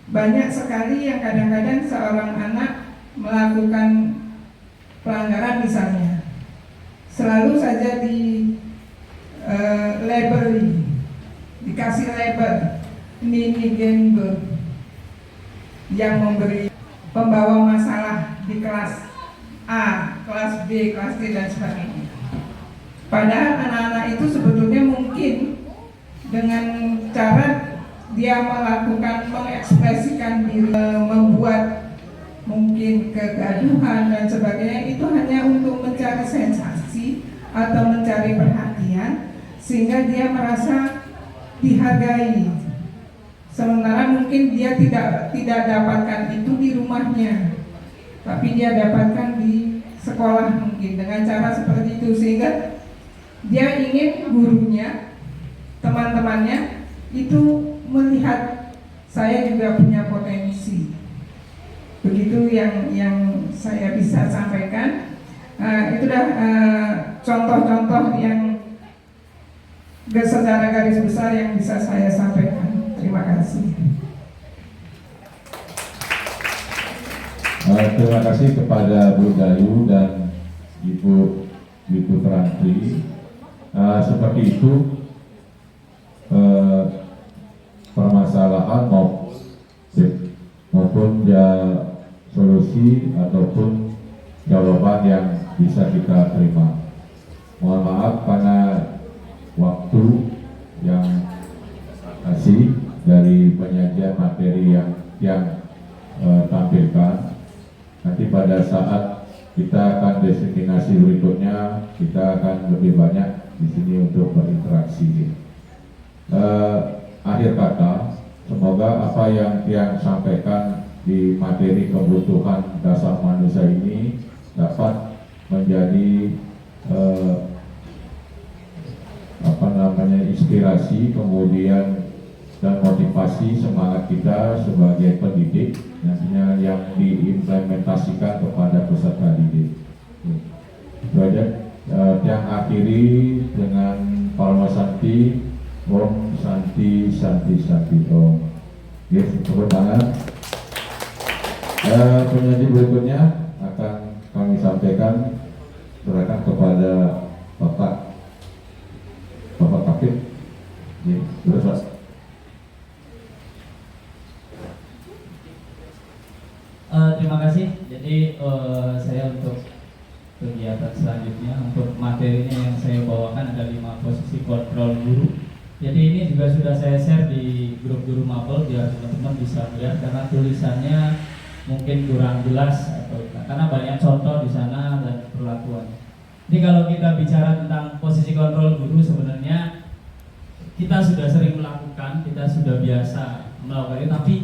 banyak sekali yang kadang-kadang seorang anak melakukan pelanggaran misalnya, selalu saja di labeli, dikasih label ini gembel yang memberi pembawa masalah di kelas A, kelas B, kelas C dan sebagainya. Padahal anak-anak itu sebetulnya mungkin dengan cara dia melakukan mengekspresikan diri, membuat mungkin kegaduhan dan sebagainya, itu hanya untuk mencari sensasi atau mencari perhatian sehingga dia merasa dihargai. Sementara mungkin dia tidak dapatkan itu di rumahnya, tapi dia dapatkan di sekolah mungkin dengan cara seperti itu, sehingga dia ingin gurunya, teman-temannya itu melihat saya juga punya potensi. Begitu yang saya bisa sampaikan. Itulah contoh-contoh yang secara garis besar yang bisa saya sampaikan. Terima kasih. Terima kasih kepada Bu Dayu dan Ibu Frantri. Seperti itu permasalahan maupun solusi ataupun jawaban yang bisa kita terima. Mohon maaf karena waktu yang kasih dari penyajian materi yang tampilkan. Nanti pada saat kita akan destinasi berikutnya, kita akan lebih banyak di sini untuk berinteraksi. Akhir kata, semoga apa yang sampaikan di materi kebutuhan dasar manusia ini dapat menjadi inspirasi, kemudian dan motivasi semangat kita sebagai pendidik nantinya yang diimplementasikan kepada peserta didik. Yang akhiri dengan Palma Santi, Om Santi Santi Santi Om. Tepuk tangan. Penyaji berikutnya akan kami sampaikan, serahkan kepada Bapak Kapit. Terus Pak. Terima kasih. Jadi saya untuk kegiatan selanjutnya, untuk materinya yang saya bawakan ada 5 posisi kontrol guru. Jadi ini juga sudah saya share di grup guru mapel biar teman-teman bisa lihat, karena tulisannya mungkin kurang jelas atau karena banyak contoh di sana dan perlakuannya. Jadi kalau kita bicara tentang posisi kontrol guru, sebenarnya kita sudah sering melakukan, kita sudah biasa melakukan itu, tapi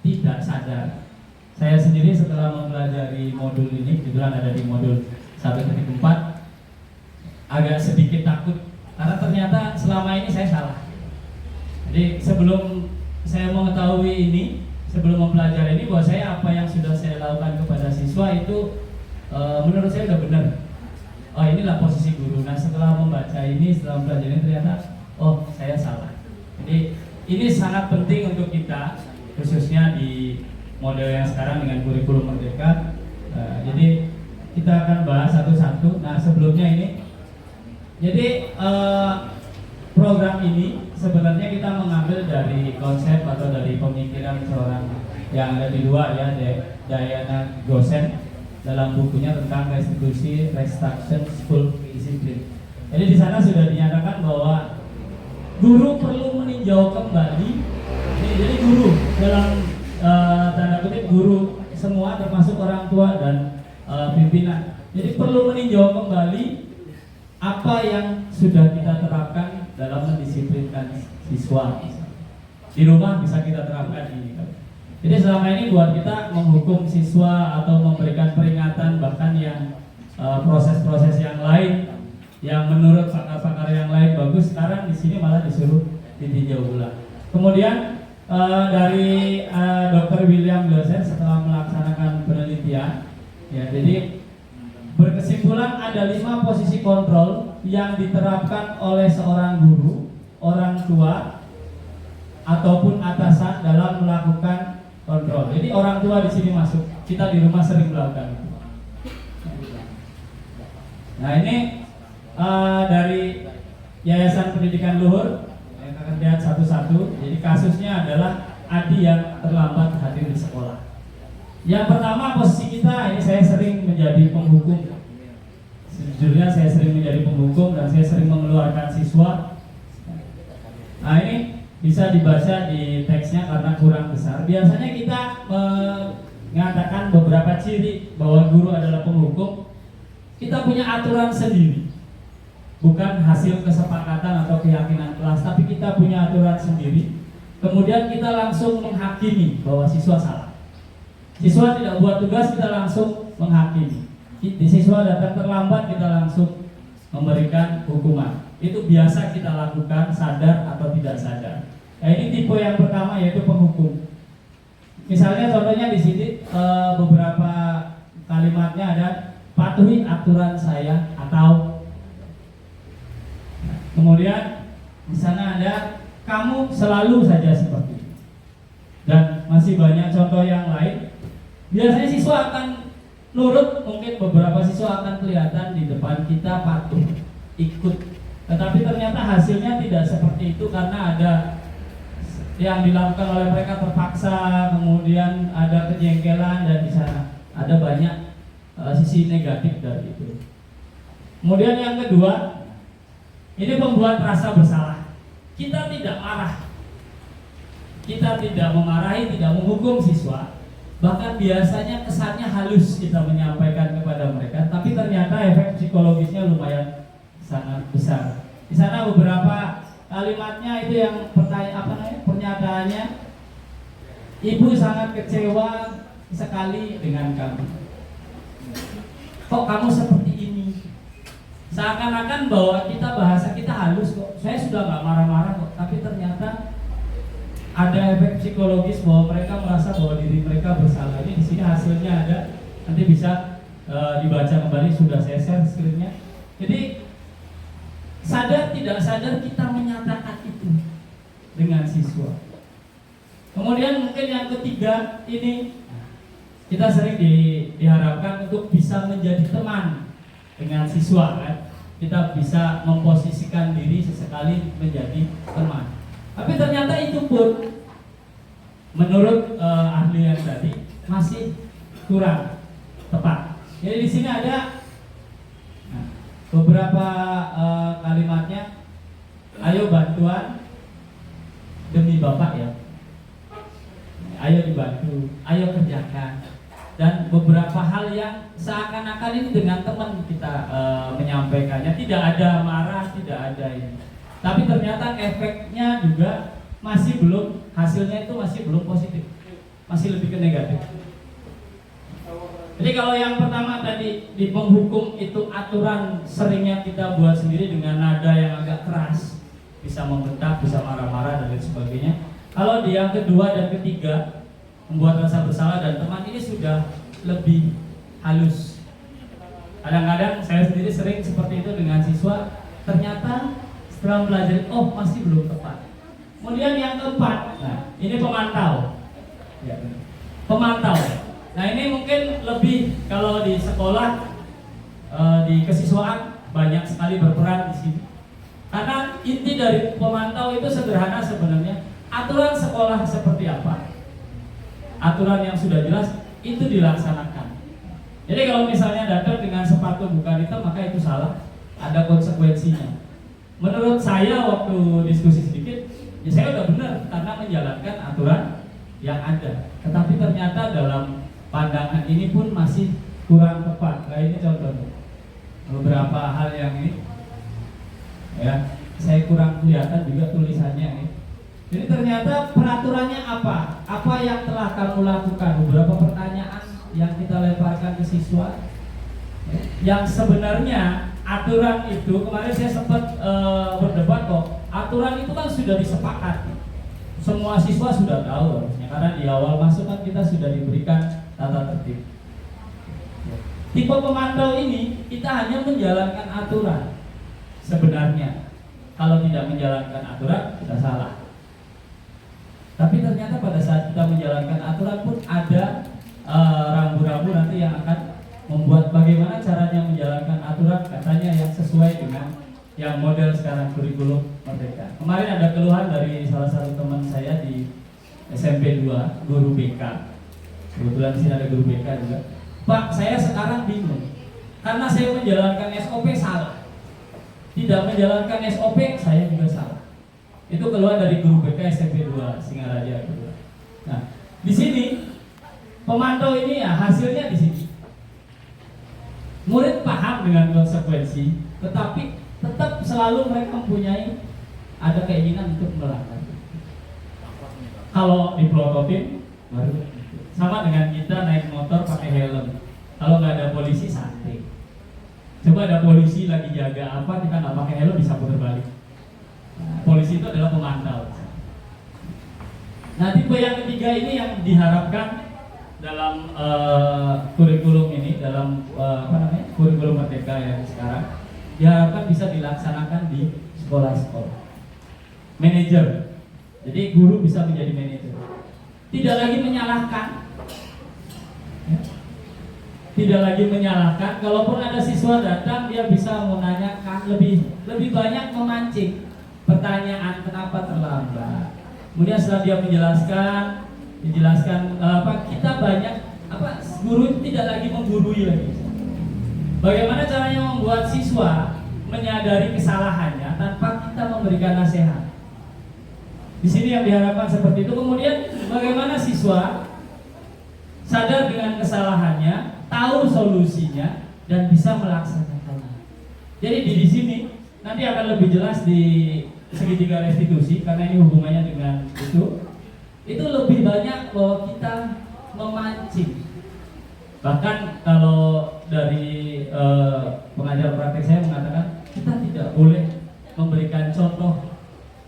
tidak sadar. Saya sendiri setelah mempelajari modul ini, kebetulan ada di modul 1.4, agak sedikit takut karena ternyata selama ini saya salah. Jadi sebelum saya mengetahui ini, sebelum mempelajari ini, bahwa saya apa yang sudah saya lakukan kepada siswa itu menurut saya udah benar. Oh, inilah posisi guru. Nah, setelah membaca ini, setelah mempelajari ini, ternyata oh saya salah. Jadi ini sangat penting untuk kita, khususnya di model yang sekarang dengan kurikulum merdeka. Jadi kita akan bahas satu-satu. Nah, sebelumnya ini, jadi program ini sebenarnya kita mengambil dari konsep atau dari pemikiran seorang yang ada di luar ya, Diana Gosen, dalam bukunya tentang restitusi restruction school discipline. Jadi di sana sudah dinyatakan bahwa guru perlu meninjau kembali. Jadi guru dalam tanda kutip guru semua termasuk orang tua dan pimpinan. Jadi perlu meninjau kembali apa yang sudah kita terapkan dalam mendisiplinkan siswa. Di rumah bisa kita terapkan ini. Jadi selama ini buat kita menghukum siswa atau memberikan peringatan, bahkan yang proses-proses yang lain yang menurut pakar-pakar yang lain bagus, sekarang di sini malah disuruh ditinjau ulang. Kemudian dari Dr. William Gloser setelah melaksanakan penelitian, ya, jadi berkesimpulan ada 5 posisi kontrol yang diterapkan oleh seorang guru, orang tua, ataupun atasan dalam melakukan kontrol. Jadi orang tua di sini masuk. Kita di rumah sering melakukan itu. Nah, ini dari Yayasan Pendidikan Luhur, yang akan lihat satu-satu. Jadi kasusnya adalah Adi yang terlambat hadir di sekolah. Yang pertama, posisi kita, ini saya sering menjadi penghukum. Sejujurnya saya sering menjadi penghukum dan saya sering mengeluarkan siswa. Nah, ini bisa dibaca di teksnya karena kurang besar. Biasanya kita mengatakan beberapa ciri bahwa guru adalah penghukum. Kita punya aturan sendiri, bukan hasil kesepakatan atau keyakinan kelas, tapi kita punya aturan sendiri. Kemudian kita langsung menghakimi bahwa siswa salah. Siswa tidak buat tugas, kita langsung menghakimi. Siswa datang terlambat, kita langsung memberikan hukuman. Itu biasa kita lakukan, sadar atau tidak sadar. Nah, ini tipe yang pertama, yaitu penghukum. Misalnya contohnya di sini beberapa kalimatnya ada patuhi aturan saya atau. Kemudian di sana ada kamu selalu saja seperti itu. Dan masih banyak contoh yang lain. Biasanya siswa akan nurut, mungkin beberapa siswa akan kelihatan di depan kita patuh, ikut. Tetapi ternyata hasilnya tidak seperti itu karena ada yang dilakukan oleh mereka terpaksa, kemudian ada kejengkelan, dan di sana ada banyak sisi negatif dari itu. Kemudian yang kedua, ini membuat rasa bersalah. Kita tidak marah, kita tidak memarahi, tidak menghukum siswa. Bahkan biasanya kesannya halus kita menyampaikan kepada mereka, tapi ternyata efek psikologisnya lumayan sangat besar. Di sana beberapa kalimatnya itu yang pernyataannya, ibu sangat kecewa sekali dengan kamu. Kok kamu seperti ini? Seakan-akan bahwa kita bahasa kita halus kok. Saya sudah nggak marah-marah kok, tapi ternyata ada efek psikologis bahwa mereka merasa bahwa diri mereka bersalah. Ini di sini hasilnya ada, nanti bisa dibaca kembali, sudah saya share screen-nya. Jadi sadar tidak sadar kita menyatakan itu dengan siswa. Kemudian mungkin yang ketiga, ini kita sering diharapkan untuk bisa menjadi teman dengan siswa, kan? Kita bisa memposisikan diri sesekali menjadi teman. Tapi ternyata itu pun menurut ahli yang tadi masih kurang tepat. Jadi di sini ada beberapa kalimatnya. Ayo bantuan demi Bapak ya. Ayo dibantu, ayo kerjakan. Dan beberapa hal yang seakan-akan ini dengan teman kita menyampaikannya, tidak ada marah, tidak ada ini. Tapi ternyata efeknya juga masih belum, hasilnya itu masih belum positif, masih lebih ke negatif. Jadi kalau yang pertama tadi di penghukum itu aturan seringnya kita buat sendiri dengan nada yang agak keras, bisa membentak, bisa marah-marah dan lain sebagainya. Kalau di yang kedua dan ketiga, membuat rasa bersalah dan teman, ini sudah lebih halus. Kadang-kadang saya sendiri sering seperti itu dengan siswa. Ternyata setelah belajar, oh masih belum tepat. Kemudian yang keempat, nah ini pemantau. Ya, pemantau. Nah ini mungkin lebih kalau di sekolah, di kesiswaan banyak sekali berperan di sini. Karena inti dari pemantau itu sederhana sebenarnya. Aturan sekolah seperti apa? Aturan yang sudah jelas itu dilaksanakan. Jadi kalau misalnya datang dengan sepatu bukan hitam maka itu salah, ada konsekuensinya. Menurut saya waktu diskusi sedikit, ya saya udah benar karena menjalankan aturan yang ada. Tetapi ternyata dalam pandangan ini pun masih kurang tepat. Nah ini contohnya beberapa hal yang ini, ya saya kurang kelihatan juga tulisannya ini. Jadi ternyata peraturannya apa? Apa yang telah kamu lakukan? Beberapa pertanyaan yang kita lemparkan ke siswa. Yang sebenarnya aturan itu kemarin saya sempat berdebat kok. Aturan itu kan sudah disepakati. Semua siswa sudah tahu harusnya karena di awal masuk kan kita sudah diberikan tata tertib. Tipe pemantau ini kita hanya menjalankan aturan. Sebenarnya kalau tidak menjalankan aturan kita salah. Tapi ternyata pada saat kita menjalankan aturan pun ada rambu-rambu nanti yang akan membuat bagaimana caranya menjalankan aturan katanya yang sesuai dengan yang model sekarang kurikulum Merdeka. Kemarin ada keluhan dari salah satu teman saya di SMP 2, guru BK. Kebetulan di sini ada guru BK juga. Pak, saya sekarang bingung karena saya menjalankan SOP salah. Tidak menjalankan SOP saya juga salah. Itu keluar dari guru BK SMP 2 Singaraja. Nah, di sini pemantau ini ya hasilnya di sini. Murid paham dengan konsekuensi, tetapi tetap selalu mereka mempunyai ada keinginan untuk melanggar. Kalau dipelototin, baru sama dengan kita naik motor pakai helm. Kalau nggak ada polisi santai. Coba ada polisi lagi jaga apa, kita nggak pakai helm bisa putar balik. Polisi itu adalah pemantau. Nah tipe yang ketiga ini yang diharapkan dalam kurikulum ini, dalam kurikulum Merdeka yang sekarang diharapkan bisa dilaksanakan di sekolah-sekolah. Manajer, jadi guru bisa menjadi manajer. Tidak lagi menyalahkan, ya. Tidak lagi menyalahkan. Kalaupun ada siswa datang, dia bisa menanyakan lebih banyak memancing pertanyaan kenapa terlambat. Kemudian setelah dia menjelaskan kita banyak guru itu tidak lagi menggurui lagi. Bagaimana caranya membuat siswa menyadari kesalahannya tanpa kita memberikan nasihat. Di sini yang diharapkan seperti itu. Kemudian bagaimana siswa sadar dengan kesalahannya, tahu solusinya dan bisa melaksanakannya. Jadi di sini nanti akan lebih jelas di segitiga restitusi karena ini hubungannya dengan itu lebih banyak bahwa kita memancing. Bahkan kalau dari pengajar praktek saya mengatakan kita tidak boleh memberikan contoh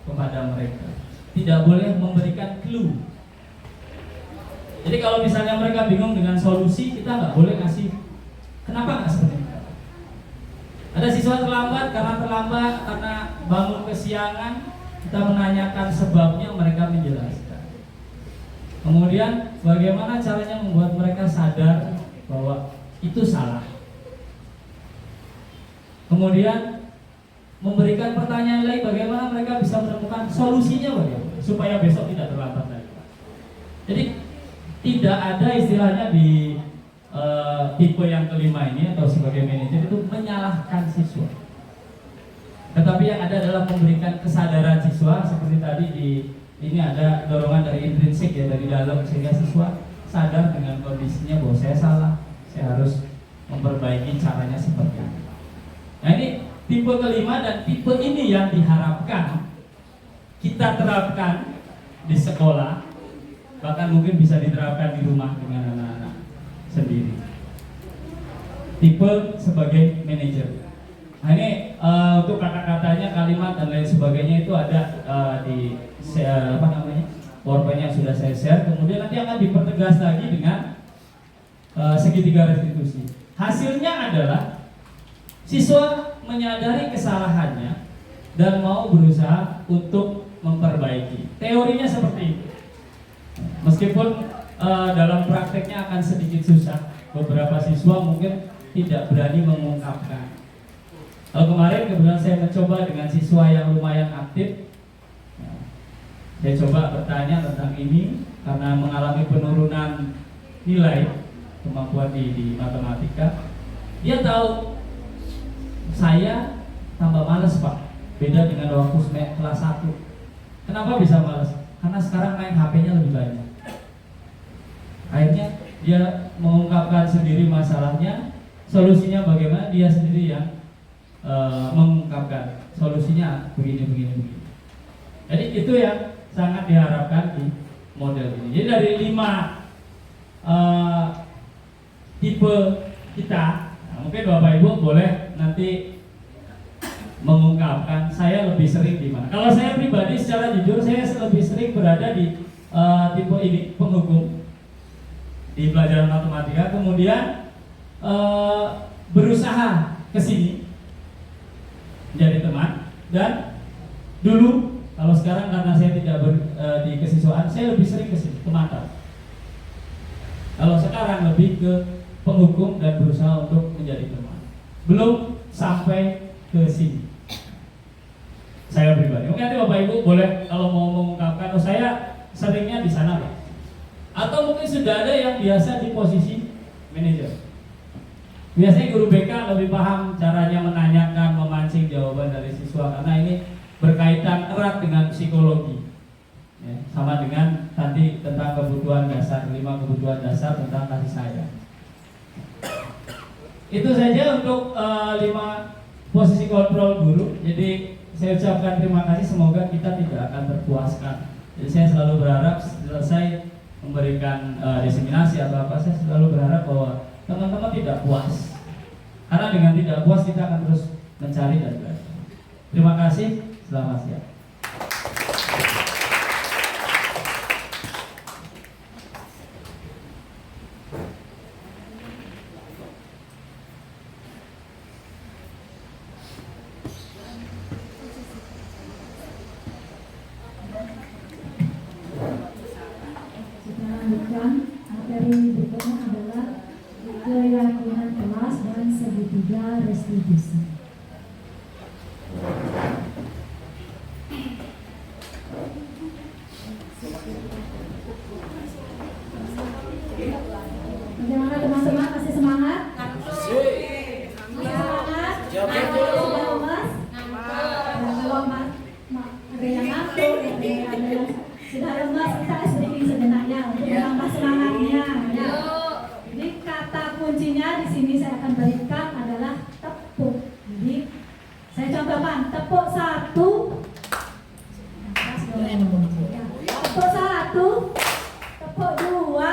kepada mereka, tidak boleh memberikan clue. Jadi kalau misalnya mereka bingung dengan solusi, kita nggak boleh ngasih kenapa nggak seperti itu. Ada siswa terlambat karena bangun kesiangan, kita menanyakan sebabnya, mereka menjelaskan. Kemudian bagaimana caranya membuat mereka sadar bahwa itu salah. Kemudian memberikan pertanyaan lagi, bagaimana mereka bisa menemukan solusinya bagaimana supaya besok tidak terlambat lagi. Jadi tidak ada istilahnya di tipe yang kelima ini atau sebagai manajer itu menyalahkan siswa. Tetapi yang ada adalah memberikan kesadaran siswa seperti tadi ini ada dorongan dari intrinsik ya dari dalam sehingga siswa sadar dengan kondisinya bahwa saya salah, saya harus memperbaiki caranya seperti ini. Nah ini tipe kelima dan tipe ini yang diharapkan kita terapkan di sekolah, bahkan mungkin bisa diterapkan di rumah dengan anak-anak sendiri. Tipe sebagai manajer. Nah ini untuk kata-katanya, kalimat dan lain sebagainya itu ada di PowerPoint yang sudah saya share. Kemudian nanti akan dipertegas lagi dengan segitiga restitusi. Hasilnya adalah siswa menyadari kesalahannya dan mau berusaha untuk memperbaiki. Teorinya seperti itu. Meskipun dalam prakteknya akan sedikit susah, beberapa siswa mungkin tidak berani mengungkapkan. Kalau kemarin kebetulan saya mencoba dengan siswa yang lumayan aktif, saya coba bertanya tentang ini karena mengalami penurunan nilai kemampuan di matematika. Dia tahu saya tambah males Pak, beda dengan waktu kelas 1. Kenapa bisa males? Karena sekarang main HP-nya lebih banyak. Akhirnya dia mengungkapkan sendiri masalahnya, solusinya bagaimana, dia sendiri yang mengungkapkan solusinya begini. Jadi itu yang sangat diharapkan di model ini. Jadi dari 5 tipe kita, mungkin Bapak Ibu boleh nanti mengungkapkan saya lebih sering di mana. Kalau saya pribadi secara jujur saya lebih sering berada di tipe ini, penghukum di pelajaran matematika, kemudian berusaha ke sini menjadi teman, dan dulu kalau sekarang karena saya tidak di kesiswaan, saya lebih sering ke sini, ke mata. Kalau sekarang lebih ke penghukum dan berusaha untuk menjadi teman. Belum sampai ke sini. Saya pribadi. Mungkin nanti Bapak Ibu boleh kalau mau mengungkapkan, oh saya seringnya di sana Pak. Atau mungkin sudah ada yang biasa di posisi manajer. Biasanya guru BK lebih paham caranya menanyakan, memancing jawaban dari siswa, karena ini berkaitan erat dengan psikologi. Ya, sama dengan tadi tentang kebutuhan dasar, 5 kebutuhan dasar tentang kasih sayang. Itu saja untuk 5 posisi kontrol guru. Jadi saya ucapkan terima kasih, semoga kita tidak akan terpuaskan. Jadi saya selalu berharap selesai memberikan diseminasi atau apa, saya selalu berharap bahwa teman-teman tidak puas. Karena dengan tidak puas kita akan terus mencari dan belajar. Terima kasih, selamat siang. Materi berikutnya adalah keyakinan kelas dan segitiga restitusi. Bagaimana teman-teman, masih semangat? Masih semangat? Sudah lemas? Kalau ada yang ngantuk, ada yang sudah lemas, kita sedikit sebenarnya untuk menambah semangatnya. Ya. Jadi kata kuncinya di sini saya akan berikan adalah tepuk. Jadi saya contohkan, tepuk 1, tepuk 1, tepuk 2.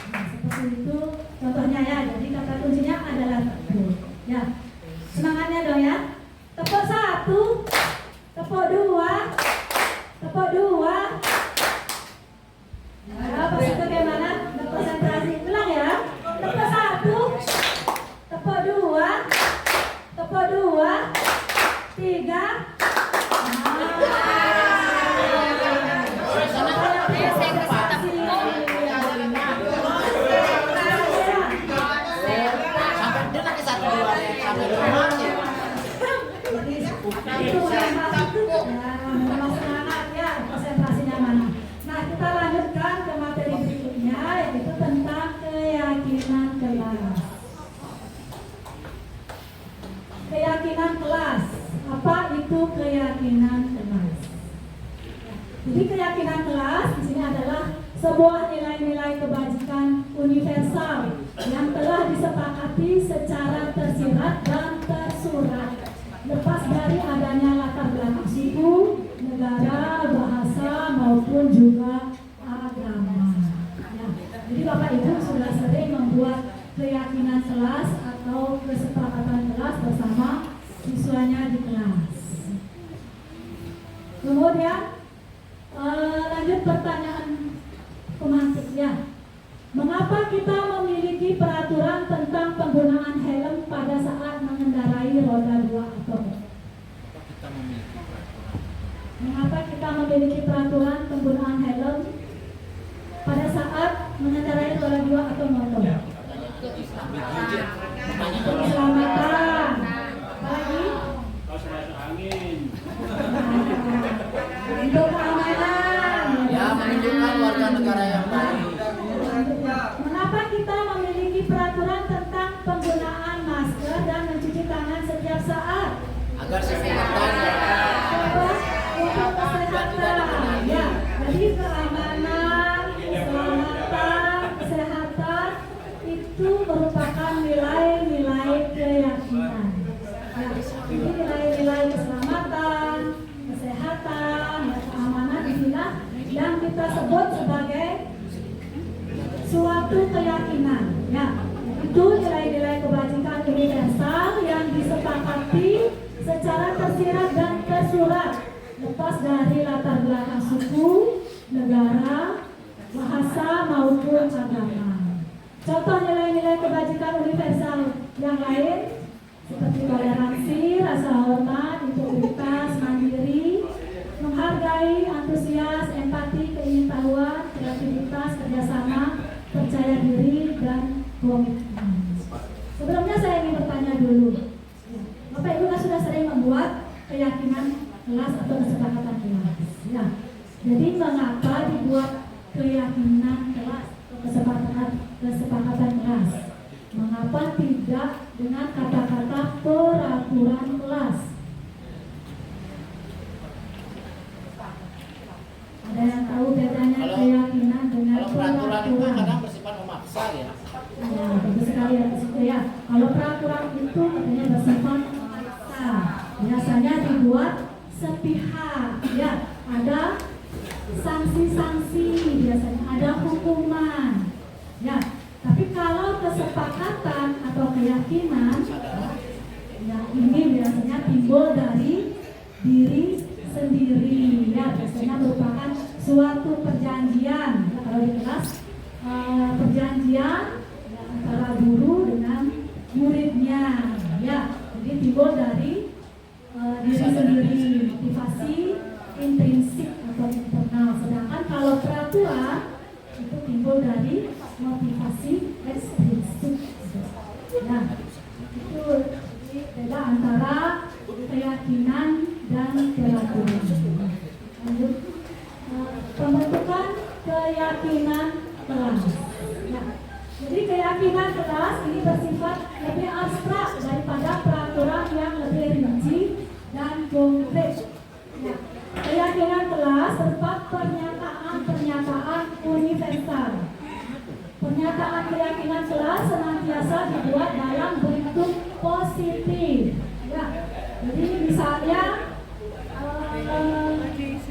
Nah, seperti itu contohnya ya. Jadi kata kuncinya adalah tepuk. Ya, semangatnya dong ya. Tepuk 1, tepuk 2, tepuk 2. Nah, pas itu bagaimana? Konsentrasi. Ulang ya. Tepuk 1, tepuk 2, tepuk 2, 3. Konsentrasinya mana? Nah, kita lanjutkan ke materi berikutnya, yaitu tentang keyakinan kelas. Keyakinan kelas. Apa itu keyakinan kelas? Jadi keyakinan kelas di sini adalah sebuah nilai-nilai kebajikan universal yang telah disepakati secara tersirat dan tersurat, lepas dari adanya latar belakang suku, negara, bahasa maupun juga agama. Ya, jadi Bapak Ibu sudah sering membuat keyakinan kelas atau kesepakatan kelas bersama siswanya di kelas. Kemudian lanjut pertanyaan pemantik ya. Mengapa kita memiliki peraturan tentang penggunaan helm pada saat mengendarai roda 2 atau mengapa kita saat agar kesehatan untuk kesehatan. Ya, jadi keamanan, keselamatan, kesehatan itu merupakan nilai-nilai keyakinan. Ya, jadi nilai-nilai keselamatan, kesehatan, ya, keamanan inilah yang kita sebut sebagai suatu keyakinan. Ya, itu nilai-nilai kebajikan universal yang disepakati secara tersirat dan tersurat, lepas dari latar belakang suku, negara, bahasa maupun agama. Contoh nilai-nilai kebajikan universal yang lain seperti toleransi, rasa hormat, integritas, mandiri, menghargai, antusias, empati, keingintahuan, kreativitas, kerjasama, percaya diri, dan komitmen. Sebelumnya saya ingin bertanya dulu, Bapak Ibu kan sudah sering membuat keyakinan kelas atau kesepakatan kelas. Ya, jadi mengapa dibuat keyakinan kelas atau kesepakatan kelas? Mengapa tidak dengan kata-kata peraturan kelas? Ada yang tahu bedanya keyakinan dengan peraturan itu peraturan? kadang bersifat memaksa ya. Nah, bagus sekali ya, ya. Kalau peraturan itu katanya bersifat memaksa, biasanya dibuat sepihak, ya. Ada sanksi-sanksi, biasanya ada hukuman, ya. Tapi kalau kesepakatan atau keyakinan, ya ini biasanya timbul dari diri sendiri, ya. Biasanya merupakan suatu perjanjian, ya, kalau di kelas perjanjian ya, antara guru dengan muridnya, ya. Jadi timbul dari diri sendiri, motivasi intrinsik atau internal. Sedangkan kalau peraturan itu timbul dari motivasi ekstrinsik. Nah, itu beda antara keyakinan dan peraturan. Lanjut, pembentukan keyakinan kelas. Ya. Jadi keyakinan kelas ini bersifat lebih abstrak daripada peraturan yang lebih rinci dan konkret. Ya. Keyakinan kelas berupa pernyataan universal. Pernyataan keyakinan kelas senantiasa dibuat dalam bentuk positif. Ya. Jadi misalnya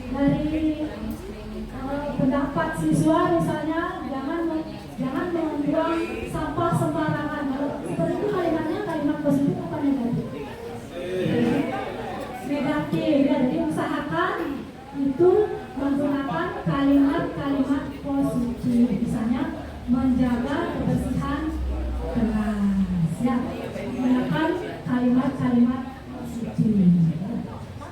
dari pendapat siswa misalnya jangan membuang sampah sembarangan. Seperti itu kalimatnya kalimat positif apa negatif? Negatif ya. Jadi usahakan itu menggunakan kalimat-kalimat positif. Misalnya menjaga kebersihan kelas. Ya, menggunakan kalimat-kalimat positif.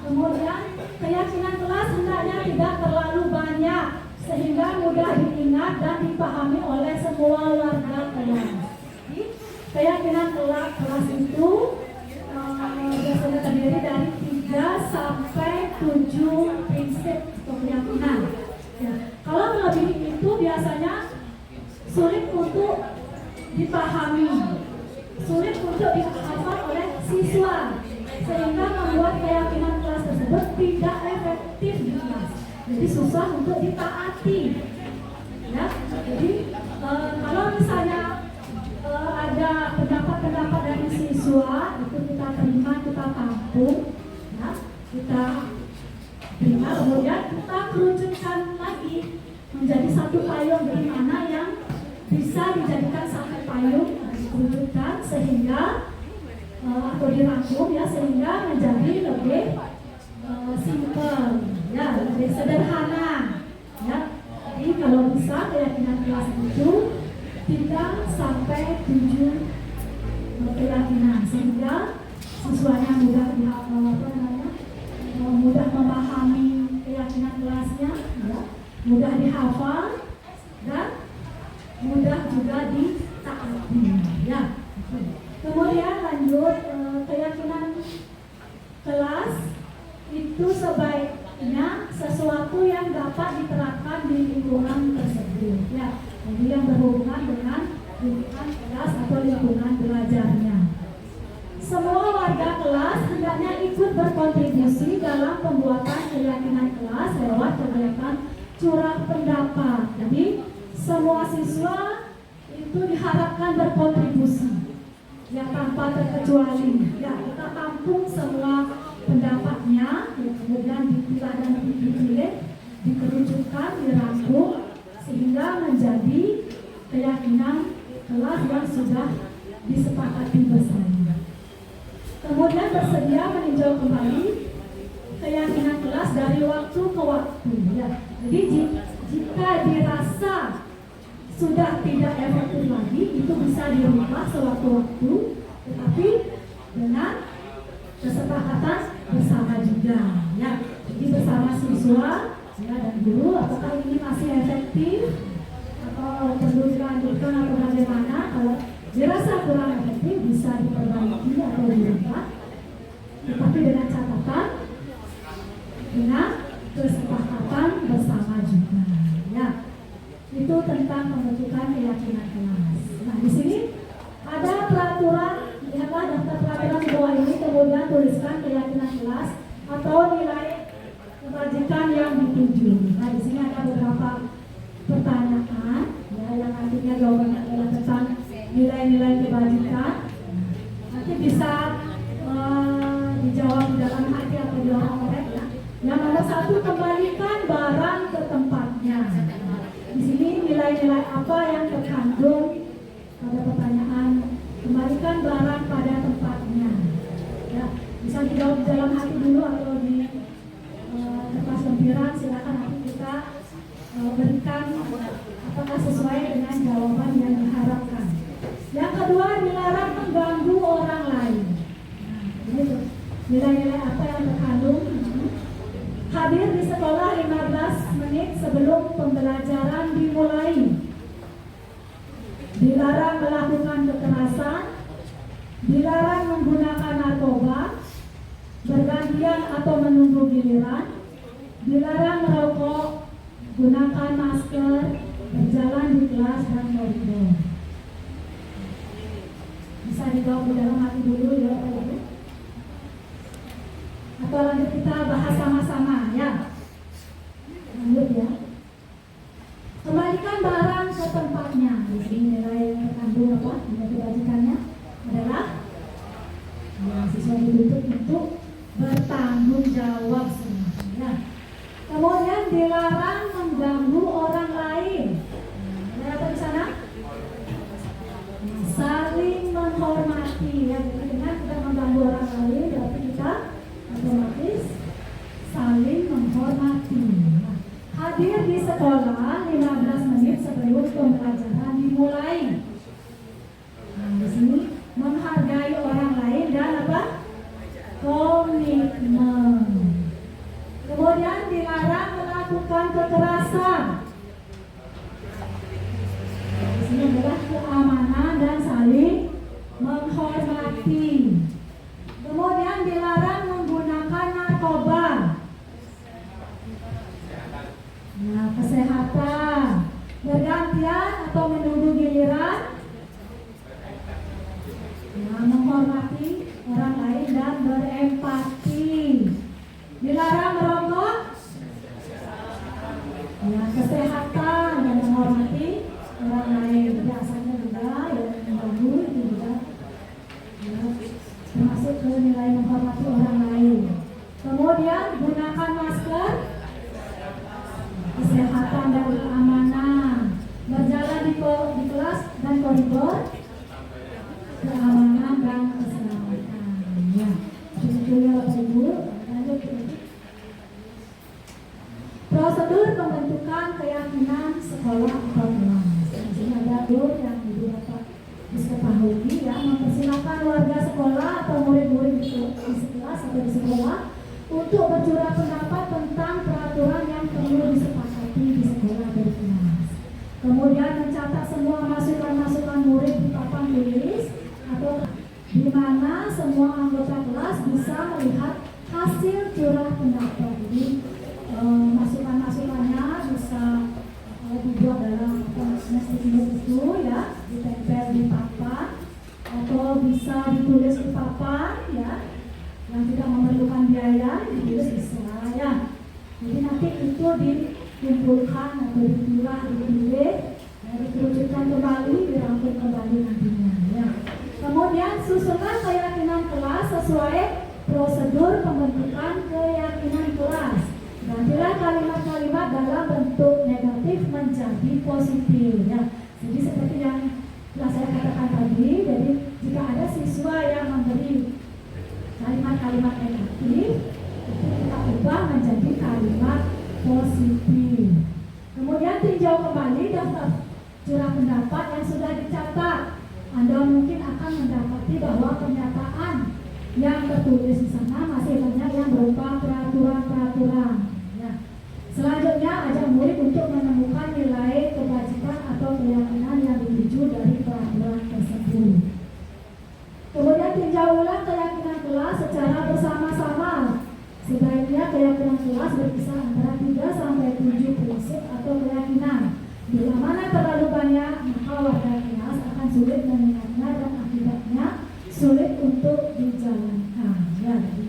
Kemudian keyakinan kelas hendaknya tidak terlalu banyak sehingga mudah diingat dan dipahami oleh semua warga kelas. Jadi, keyakinan kelas itu biasanya terdiri dari 3 sampai 7 prinsip atau keyakinan. Ya. Kalau melebihi itu biasanya sulit untuk dipahami, sulit untuk dihafal oleh siswa, sehingga membuat keyakinan kelas tersebut tidak efektif di kelas. Jadi susah untuk ditaati. Ya, jadi kalau misalnya ada pendapat-pendapat dari siswa itu kita terima, kita tampung, ya, kita terima, kemudian kita kerucutkan lagi menjadi satu payung dari mana yang bisa dijadikan satu payung, dikerucutkan sehingga atau dirangkum ya, sehingga menjadi lebih simple, ya, lebih sederhana, ya. Jadi kalau bisa keyakinan kelas itu 3 sampai 7 keyakinan sehingga siswanya mudah memahami keyakinan kelasnya, ya, mudah dihafal dan mudah juga ditaati, ya. Kemudian lanjut, keyakinan kelas itu sebaiknya sesuatu yang dapat diterapkan di lingkungan tersebut, ya. Jadi yang berhubungan dengan lingkungan kelas atau lingkungan belajarnya. Semua warga kelas kelas hendaknya ikut berkontribusi dalam pembuatan keyakinan kelas lewat kegiatan curah pendapat. Jadi semua siswa itu diharapkan berkontribusi, ya tanpa terkecuali. Ya, kita tampung semua pendapatnya, ya, kemudian dipilah dan dipilih, dikerucutkan, dirangkum, sehingga menjadi keyakinan kelas yang sudah disepakati bersama. Kemudian bersedia meninjau kembali keyakinan kelas dari waktu ke waktu. Ya. Jadi jika dirasa sudah tidak efektif lagi, itu bisa dirubah sewaktu-waktu, tetapi dengan kesepakatan bersama juga. Ya. Jadi bersama siswa ya, dan guru, apakah ini masih efektif atau perlu dilanjutkan atau bagaimana. Kalau dirasa kurang efektif bisa diperbaiki atau dirubah, tetapi dengan catatan dengan kesepakatan bersama juga. Ya, itu tentang pembentukan keyakinan kelas. Nah, di sini ada peraturan, lihatlah daftar peraturan di bawah ini, kemudian tuliskan keyakinan kelas atau nilai kebajikan yang dituju. Nah, di sini ada beberapa pertanyaan, ya, yang artinya jawabannya adalah tentang nilai-nilai kebajikan. Nanti bisa dijawab di dalam hati atau di dalam korek. Ya. Yang nomor 1, kembalikan barang ke tempatnya. Di sini nilai-nilai apa yang terkandung pada pertanyaan kembalikan barang pada tempatnya. Ya, bisa dijawab di dalam hati dulu atau di kertas lempiran. Silakan nanti kita berikan apakah sesuai dengan jawaban yang diharapkan. Yang kedua, dilarang mengganggu orang lain. Nah, ini nilai-nilai apa yang terkandung? Hadir di sekolah 15 menit sebelum pembelajaran dimulai. Dilarang melakukan kekerasan. Dilarang menggunakan narkoba, bergantian atau menunggu giliran. Dilarang merokok, gunakan masker, berjalan di kelas dan koridor. Bisa dijawab di dalam hati dulu ya Pak Ibu. Atau lanjut kita bahas sama-sama ya. Lanjut ya. Kembalikan barang ke tempatnya. Di sini nilai yang terkandung apa? Nilai kebajikannya adalah ya, siswa dituntut untuk bertanggung jawab semuanya. Kemudian dilarang mengganggu orang lain. Ada apa di sana? Saling menghormati. Ya, dengan kita mengganggu orang lain, berarti kita otomatis saling menghormati. Nah, hadir di sekolah 15 menit sebelum pembelajaran dimulai. Nah, di sini menghargai orang lain dan apa? Komitmen. Kemudian dilarang melakukan kekerasan. Di sini adalah keamanan dan saling menghormati. Kemudian dilarang menggunakan narkoba. Nah, kesehatan, bergantian atau menunggu giliran. Nah, menghormati orang lain dan berempati. Dilarang merokok. Ya, kesehatan dan menghormati orang lain. Biasanya juga yang mengganggu itu juga ya, termasuk ke nilai menghormati orang lain. Kemudian gunakan masker, kesehatan dan keamanan, berjalan di kelas dan koridor, keamanan dan keselamatan. Ya, itu ya Bapak Ibu. Lanjut. Prosedur pembentukan keyakinan sekolah atau kelas. Di sini ada yang Ibu dapat diketahui ya, mempersilakan warga sekolah atau murid-murid di sekelas atau di sekolah untuk bercurah pendapat tentang peraturan yang perlu disepakati di sekolah atau di kelas. Kemudian mencatat semua masukan-masukan murid di papan tulis atau di mana semua anggota kelas bisa melihat hasil curah pendapat. Jadi masukan-masukannya bisa dibuat dalam stiker itu ya, ditempel di papan atau bisa ditulis di papan ya. yang tidak memerlukan biaya itu siswa ya. Jadi nanti itu dikumpulkan atau dipilah, dipilih, dikerucutkan kembali, dirangkum kembali nantinya ya. Kemudian susunan keyakinan kelas sesuai prosedur pembentukan keyakinan kelas. Gantilah kalimat-kalimat dalam bentuk negatif menjadi positif ya. Jadi seperti yang telah saya katakan tadi, jadi jika ada siswa yang memberi kalimat-kalimat negatif, itu kita ubah menjadi kalimat positif. Kemudian tinjau kembali daftar curah pendapat yang sudah dicatat. Anda mungkin akan mendapati bahwa pernyataan yang tertulis di sana masih banyak yang berupa peraturan-peraturan. Ya. Selanjutnya ajak murid untuk menemukan nilai kebajikan atau keyakinan yang dituju dari peraturan tersebut. Kemudian tinjau ulang keyakinan kelas secara bersama-sama. Sebaiknya keyakinan kelas berkisar antara 3 sampai 7 prinsip atau keyakinan. Bila mana terlalu banyak, maka warga kelas akan sulit mengingatnya dan akibatnya sulit untuk dijalankan. Ya, jadi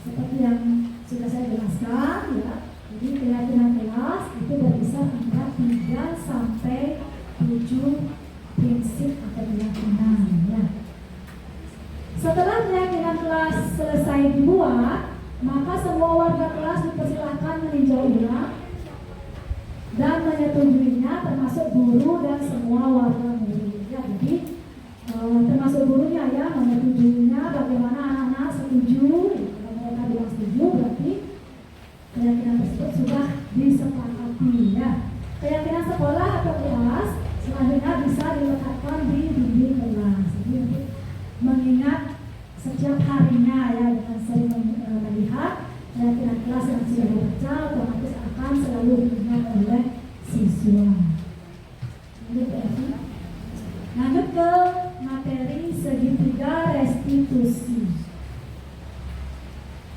seperti yang sudah saya jelaskan, ya. Jadi keyakinan kelas itu berkisar antara 3 sampai 7 prinsip atau keyakinan. Ya. Setelah keyakinan kelas selesai dibuat, maka semua warga kelas dipersilakan meninjau ulang dan menyetujuinya, termasuk guru dan semua warga murid. Ya, jadi termasuk gurunya ya menyetujuinya. Bagaimana anak-anak setuju? Kalau mereka bilang setuju, berarti keyakinan tersebut sudah disepakati. Ya, keyakinan sekolah atau kelas selanjutnya bisa diletakkan di dinding kelas. Jadi untuk mengingat setiap harinya ya, dengan sering melihat keyakinan kelas yang sudah dibaca otomatis akan selalu diingat oleh siswa. Lanjut ke materi segitiga restitusi.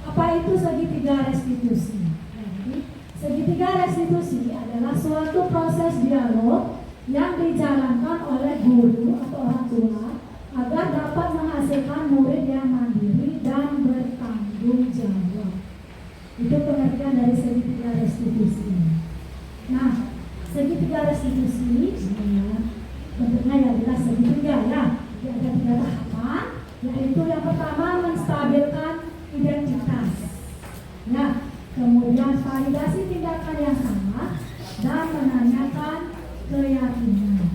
Apa itu segitiga restitusi? Jadi, segitiga restitusi adalah suatu proses dialog yang dijalankan oleh guru atau orang tua agar dapat menghasilkan murid yang mandiri dan bertanggung jawab. Itu pengertian dari segitiga restitusi. Nah, segitiga restitusi bentuknya yang jelas segitiga ya. Jadi ada 3 tahapan, yaitu yang pertama menstabilkan identitas. Nah, kemudian validasi tindakan yang salah dan menanyakan keyakinan.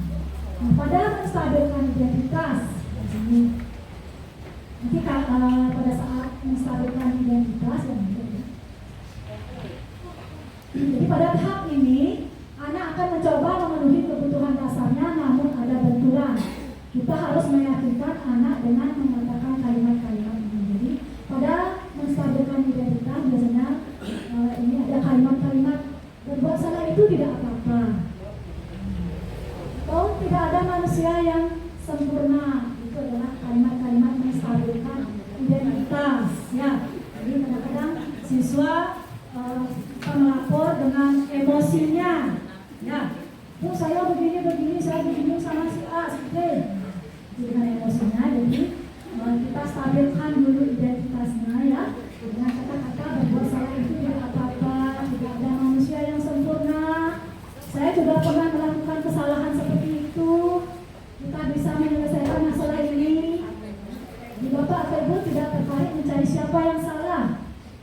Nah, pada menstabilkan identitas, nanti pada saat menstabilkan identitas jadi pada tahap ini anak akan mencoba memenuhi kebutuhan dasarnya, namun ada benturan. Kita harus meyakinkan anak dengan mengatakan kalimat-kalimat ini. Jadi pada menstabilkan identitas biasanya ini ada kalimat-kalimat berbuat salah itu tidak apa-apa. Atau tidak ada manusia yang sempurna. Itu adalah kalimat-kalimat menstabilkan identitas. Ya, jadi kadang-kadang siswa melapor dengan emosinya. Ya, saya begini, saya begini sama si A, si B. Dengan emosinya, jadi kita stabilkan dulu identitasnya ya. Dengan kata-kata berbuat salah itu tidak apa-apa, tidak ada manusia yang sempurna. Saya juga pernah melakukan kesalahan seperti itu. Kita bisa menyelesaikan masalah ini. Di Bapak atau Ibu tidak tertarik mencari siapa yang salah,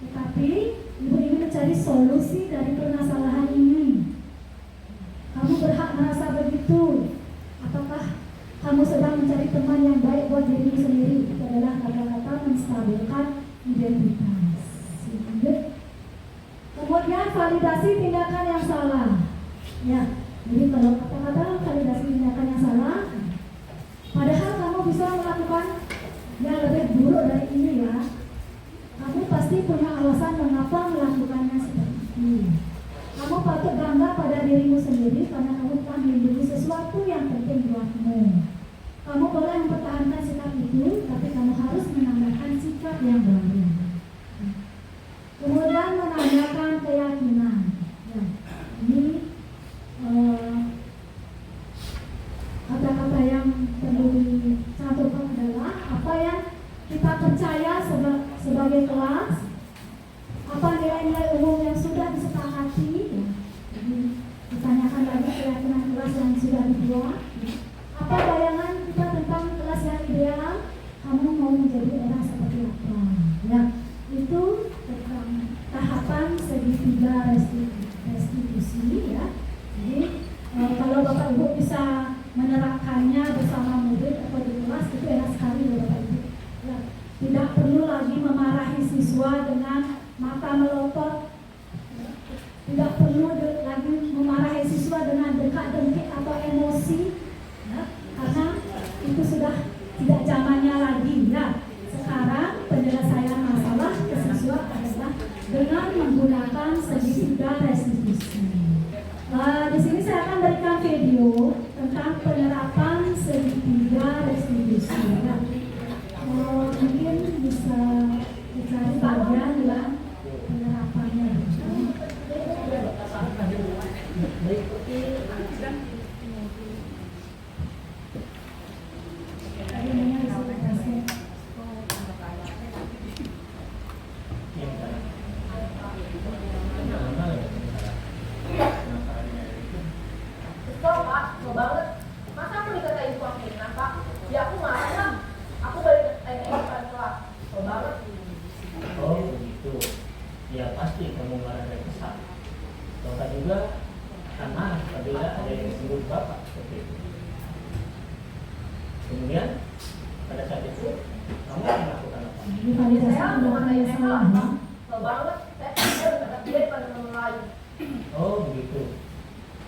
tetapi Ibu ingin mencari solusi dari permasalahan ini. Kamu berhak merasa begitu. Apakah kamu sedang mencari teman yang baik buat dirimu sendiri? Itu adalah kata-kata menstabilkan identitas. Kemudian validasi tindakan yang salah. Ya, jadi kalau kata-kata validasi tindakan yang salah, padahal kamu bisa melakukan yang lebih buruk dari ini ya. Kamu pasti punya alasan mengapa melakukannya seperti itu. Kamu patut bangga pada dirimu sendiri karena kamu telah melindungi sesuatu yang penting buatmu. Kamu boleh mempertahankan sikap itu, tapi kamu harus menambahkan sikap yang baru. Kemudian menanyakan keyakinan. Ya, ini kata-kata yang perlu dicantumkan adalah apa yang kita percaya sebagai sebagai kelas, apa nilai-nilai umum yang sudah disepakati, ya. Jadi ditanyakan lagi keyakinan kelas yang sudah dibuat, apa bayangan kita tentang kelas yang ideal, kamu mau menjadi era seperti apa, ya. Itu tentang tahapan segitiga restitusi, ya. Jadi kalau Bapak Ibu bisa menerapkannya bersama murid atau di kelas, itu enak sekali ya Bapak Ibu. Ya, tidak perlu lagi memarahi siswa dengan mata melotot, ya. Tidak perlu lagi memarahi siswa dengan dekak-dekik atau emosi, ya. Karena itu sudah tidak zamannya lagi, ya. Sekarang penyelesaian masalah ke siswa adalah dengan menggunakan segitiga restitusi. Di sini saya akan berikan video tentang penerapan segitiga restitusi. Ya. Mungkin bisa dicari bagian yang penerapannya. Banget, masa aku dikatain tukang fitnah Pak? Ya aku marah lah, aku balik tanya depan kelas, banget. Oh begitu, ya pasti kamu marah dan kesal. Bapak juga akan marah apabila ada yang disebut bapak seperti itu. Kemudian pada saat itu kamu akan melakukan apa? Saya bukan tanya salah Pak, banget. Saya udah dia depan teman lain. Oh begitu,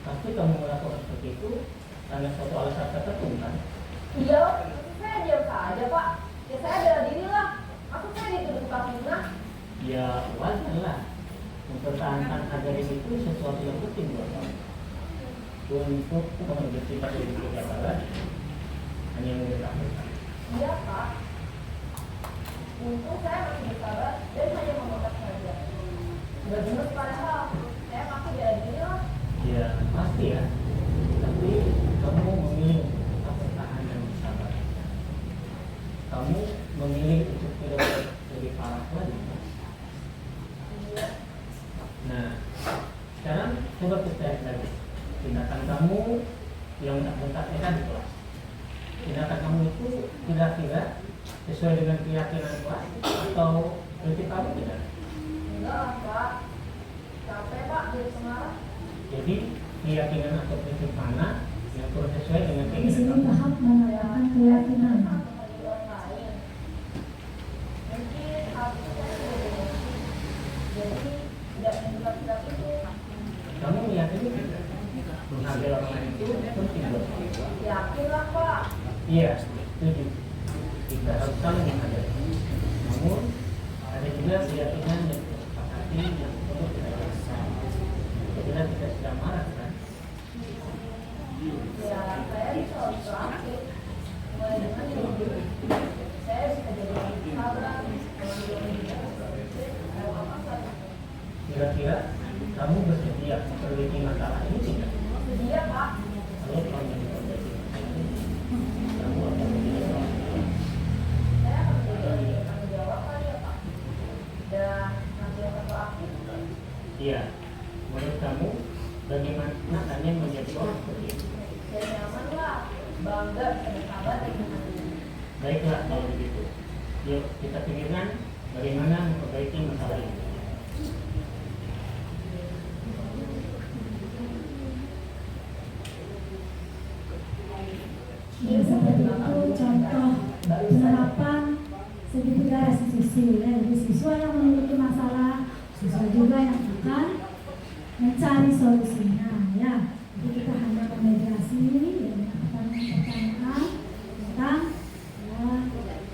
pasti kamu melakukan seperti itu karena suatu alasan tertentu kan? Iya, saya diam saja Pak. Ya saya bela diri lah. Aku saya dituduh tukang fitnah. Ya wajar lah, mempertahankan ajaran itu sesuatu yang penting buat kamu. Untuk bersifat lebih kejabaran hanya mengetahui. Iya Pak. Untung saya masih bersabar dan hanya memotak saja. Sudah benar padahal saya pasti bela diri lah. Ya pasti ya, tapi kamu memilih untuk bertahan dan bersabar. Kamu memilih untuk tidak lebih parah lagi. Nah, sekarang coba kita lihat lagi tindakan kamu yang tak di kelas. Tindakan kamu itu kira-kira sesuai dengan keyakinan kelas atau prinsip kamu tidak? Enggak lah Pak. Capek Pak jadi semarang. Jadi keyakinan atau prinsip mana yang perlu sesuai dengan Di keinginan sini kamu? tahap menanyakan keyakinan. Mungkin harusnya saya tidak jadi tidak menentukan itu. Kamu meyakini tidak? Menghargai orang lain itu penting buat kamu. Yakin lah Pak. Iya, setuju. Kita harus saling menghargai. Namun ada juga keyakinan yang disepakati yang perlu kita lakukan. Apabila kita sedang marah kan? Ya saya bisa aktif. Mulai dengan yang saya bisa jadi sabar. Kira-kira kamu bersedia memperbaiki masalah ini tidak? Iya Pak. Kalau kamu memperbaiki masalah ini, kamu akan menjadi orang. Saya akan menjadi tanggung jawab kali ya Pak. Dan nanti yang aktif. Iya. Menurut kamu bagaimana kalian menjadi orang seperti itu? Ya nyaman lah. Bangga bisa bersabar dan menghadapi. Baiklah kalau begitu. Yuk kita pikirkan bagaimana memperbaiki masalah ini. Ya, seperti itu contoh penerapan segitiga restitusi. Ya. Jadi siswa yang memiliki masalah, siswa juga yang akan mencari solusinya. Ya, jadi kita hanya memediasi ya, dengan pertanyaan-pertanyaan tentang ya,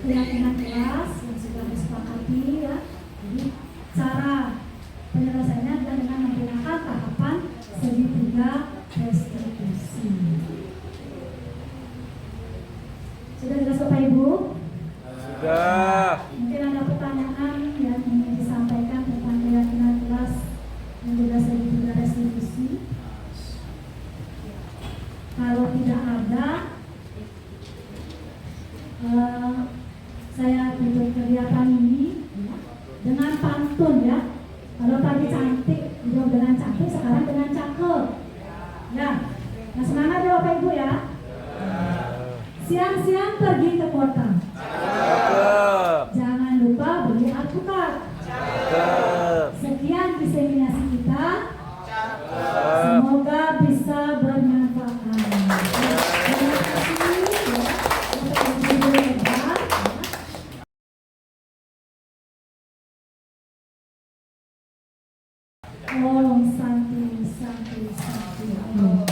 keyakinan kelas yang sudah disepakati. Ya. Jadi cara penyelesaiannya adalah dengan menggunakan tahapan segitiga restitusi. Sudah jelas Bapak Ibu? Sudah. Mungkin ada pertanyaan yang ingin disampaikan tentang keyakinan kelas dan juga segitiga restitusi. dengan pantun ya. Kalau tadi cantik, jawab dengan cantik, sekarang dengan cakep. Ya, nah semangat ya Bapak Ibu ya. Siang-siang pergi ke kota. Jangan lupa beli alpukat. Sekian diseminasi kita. Semoga bisa bermanfaat. Terima kasih ya. Bapak Ibu hebat. Om Santi Santi Santi.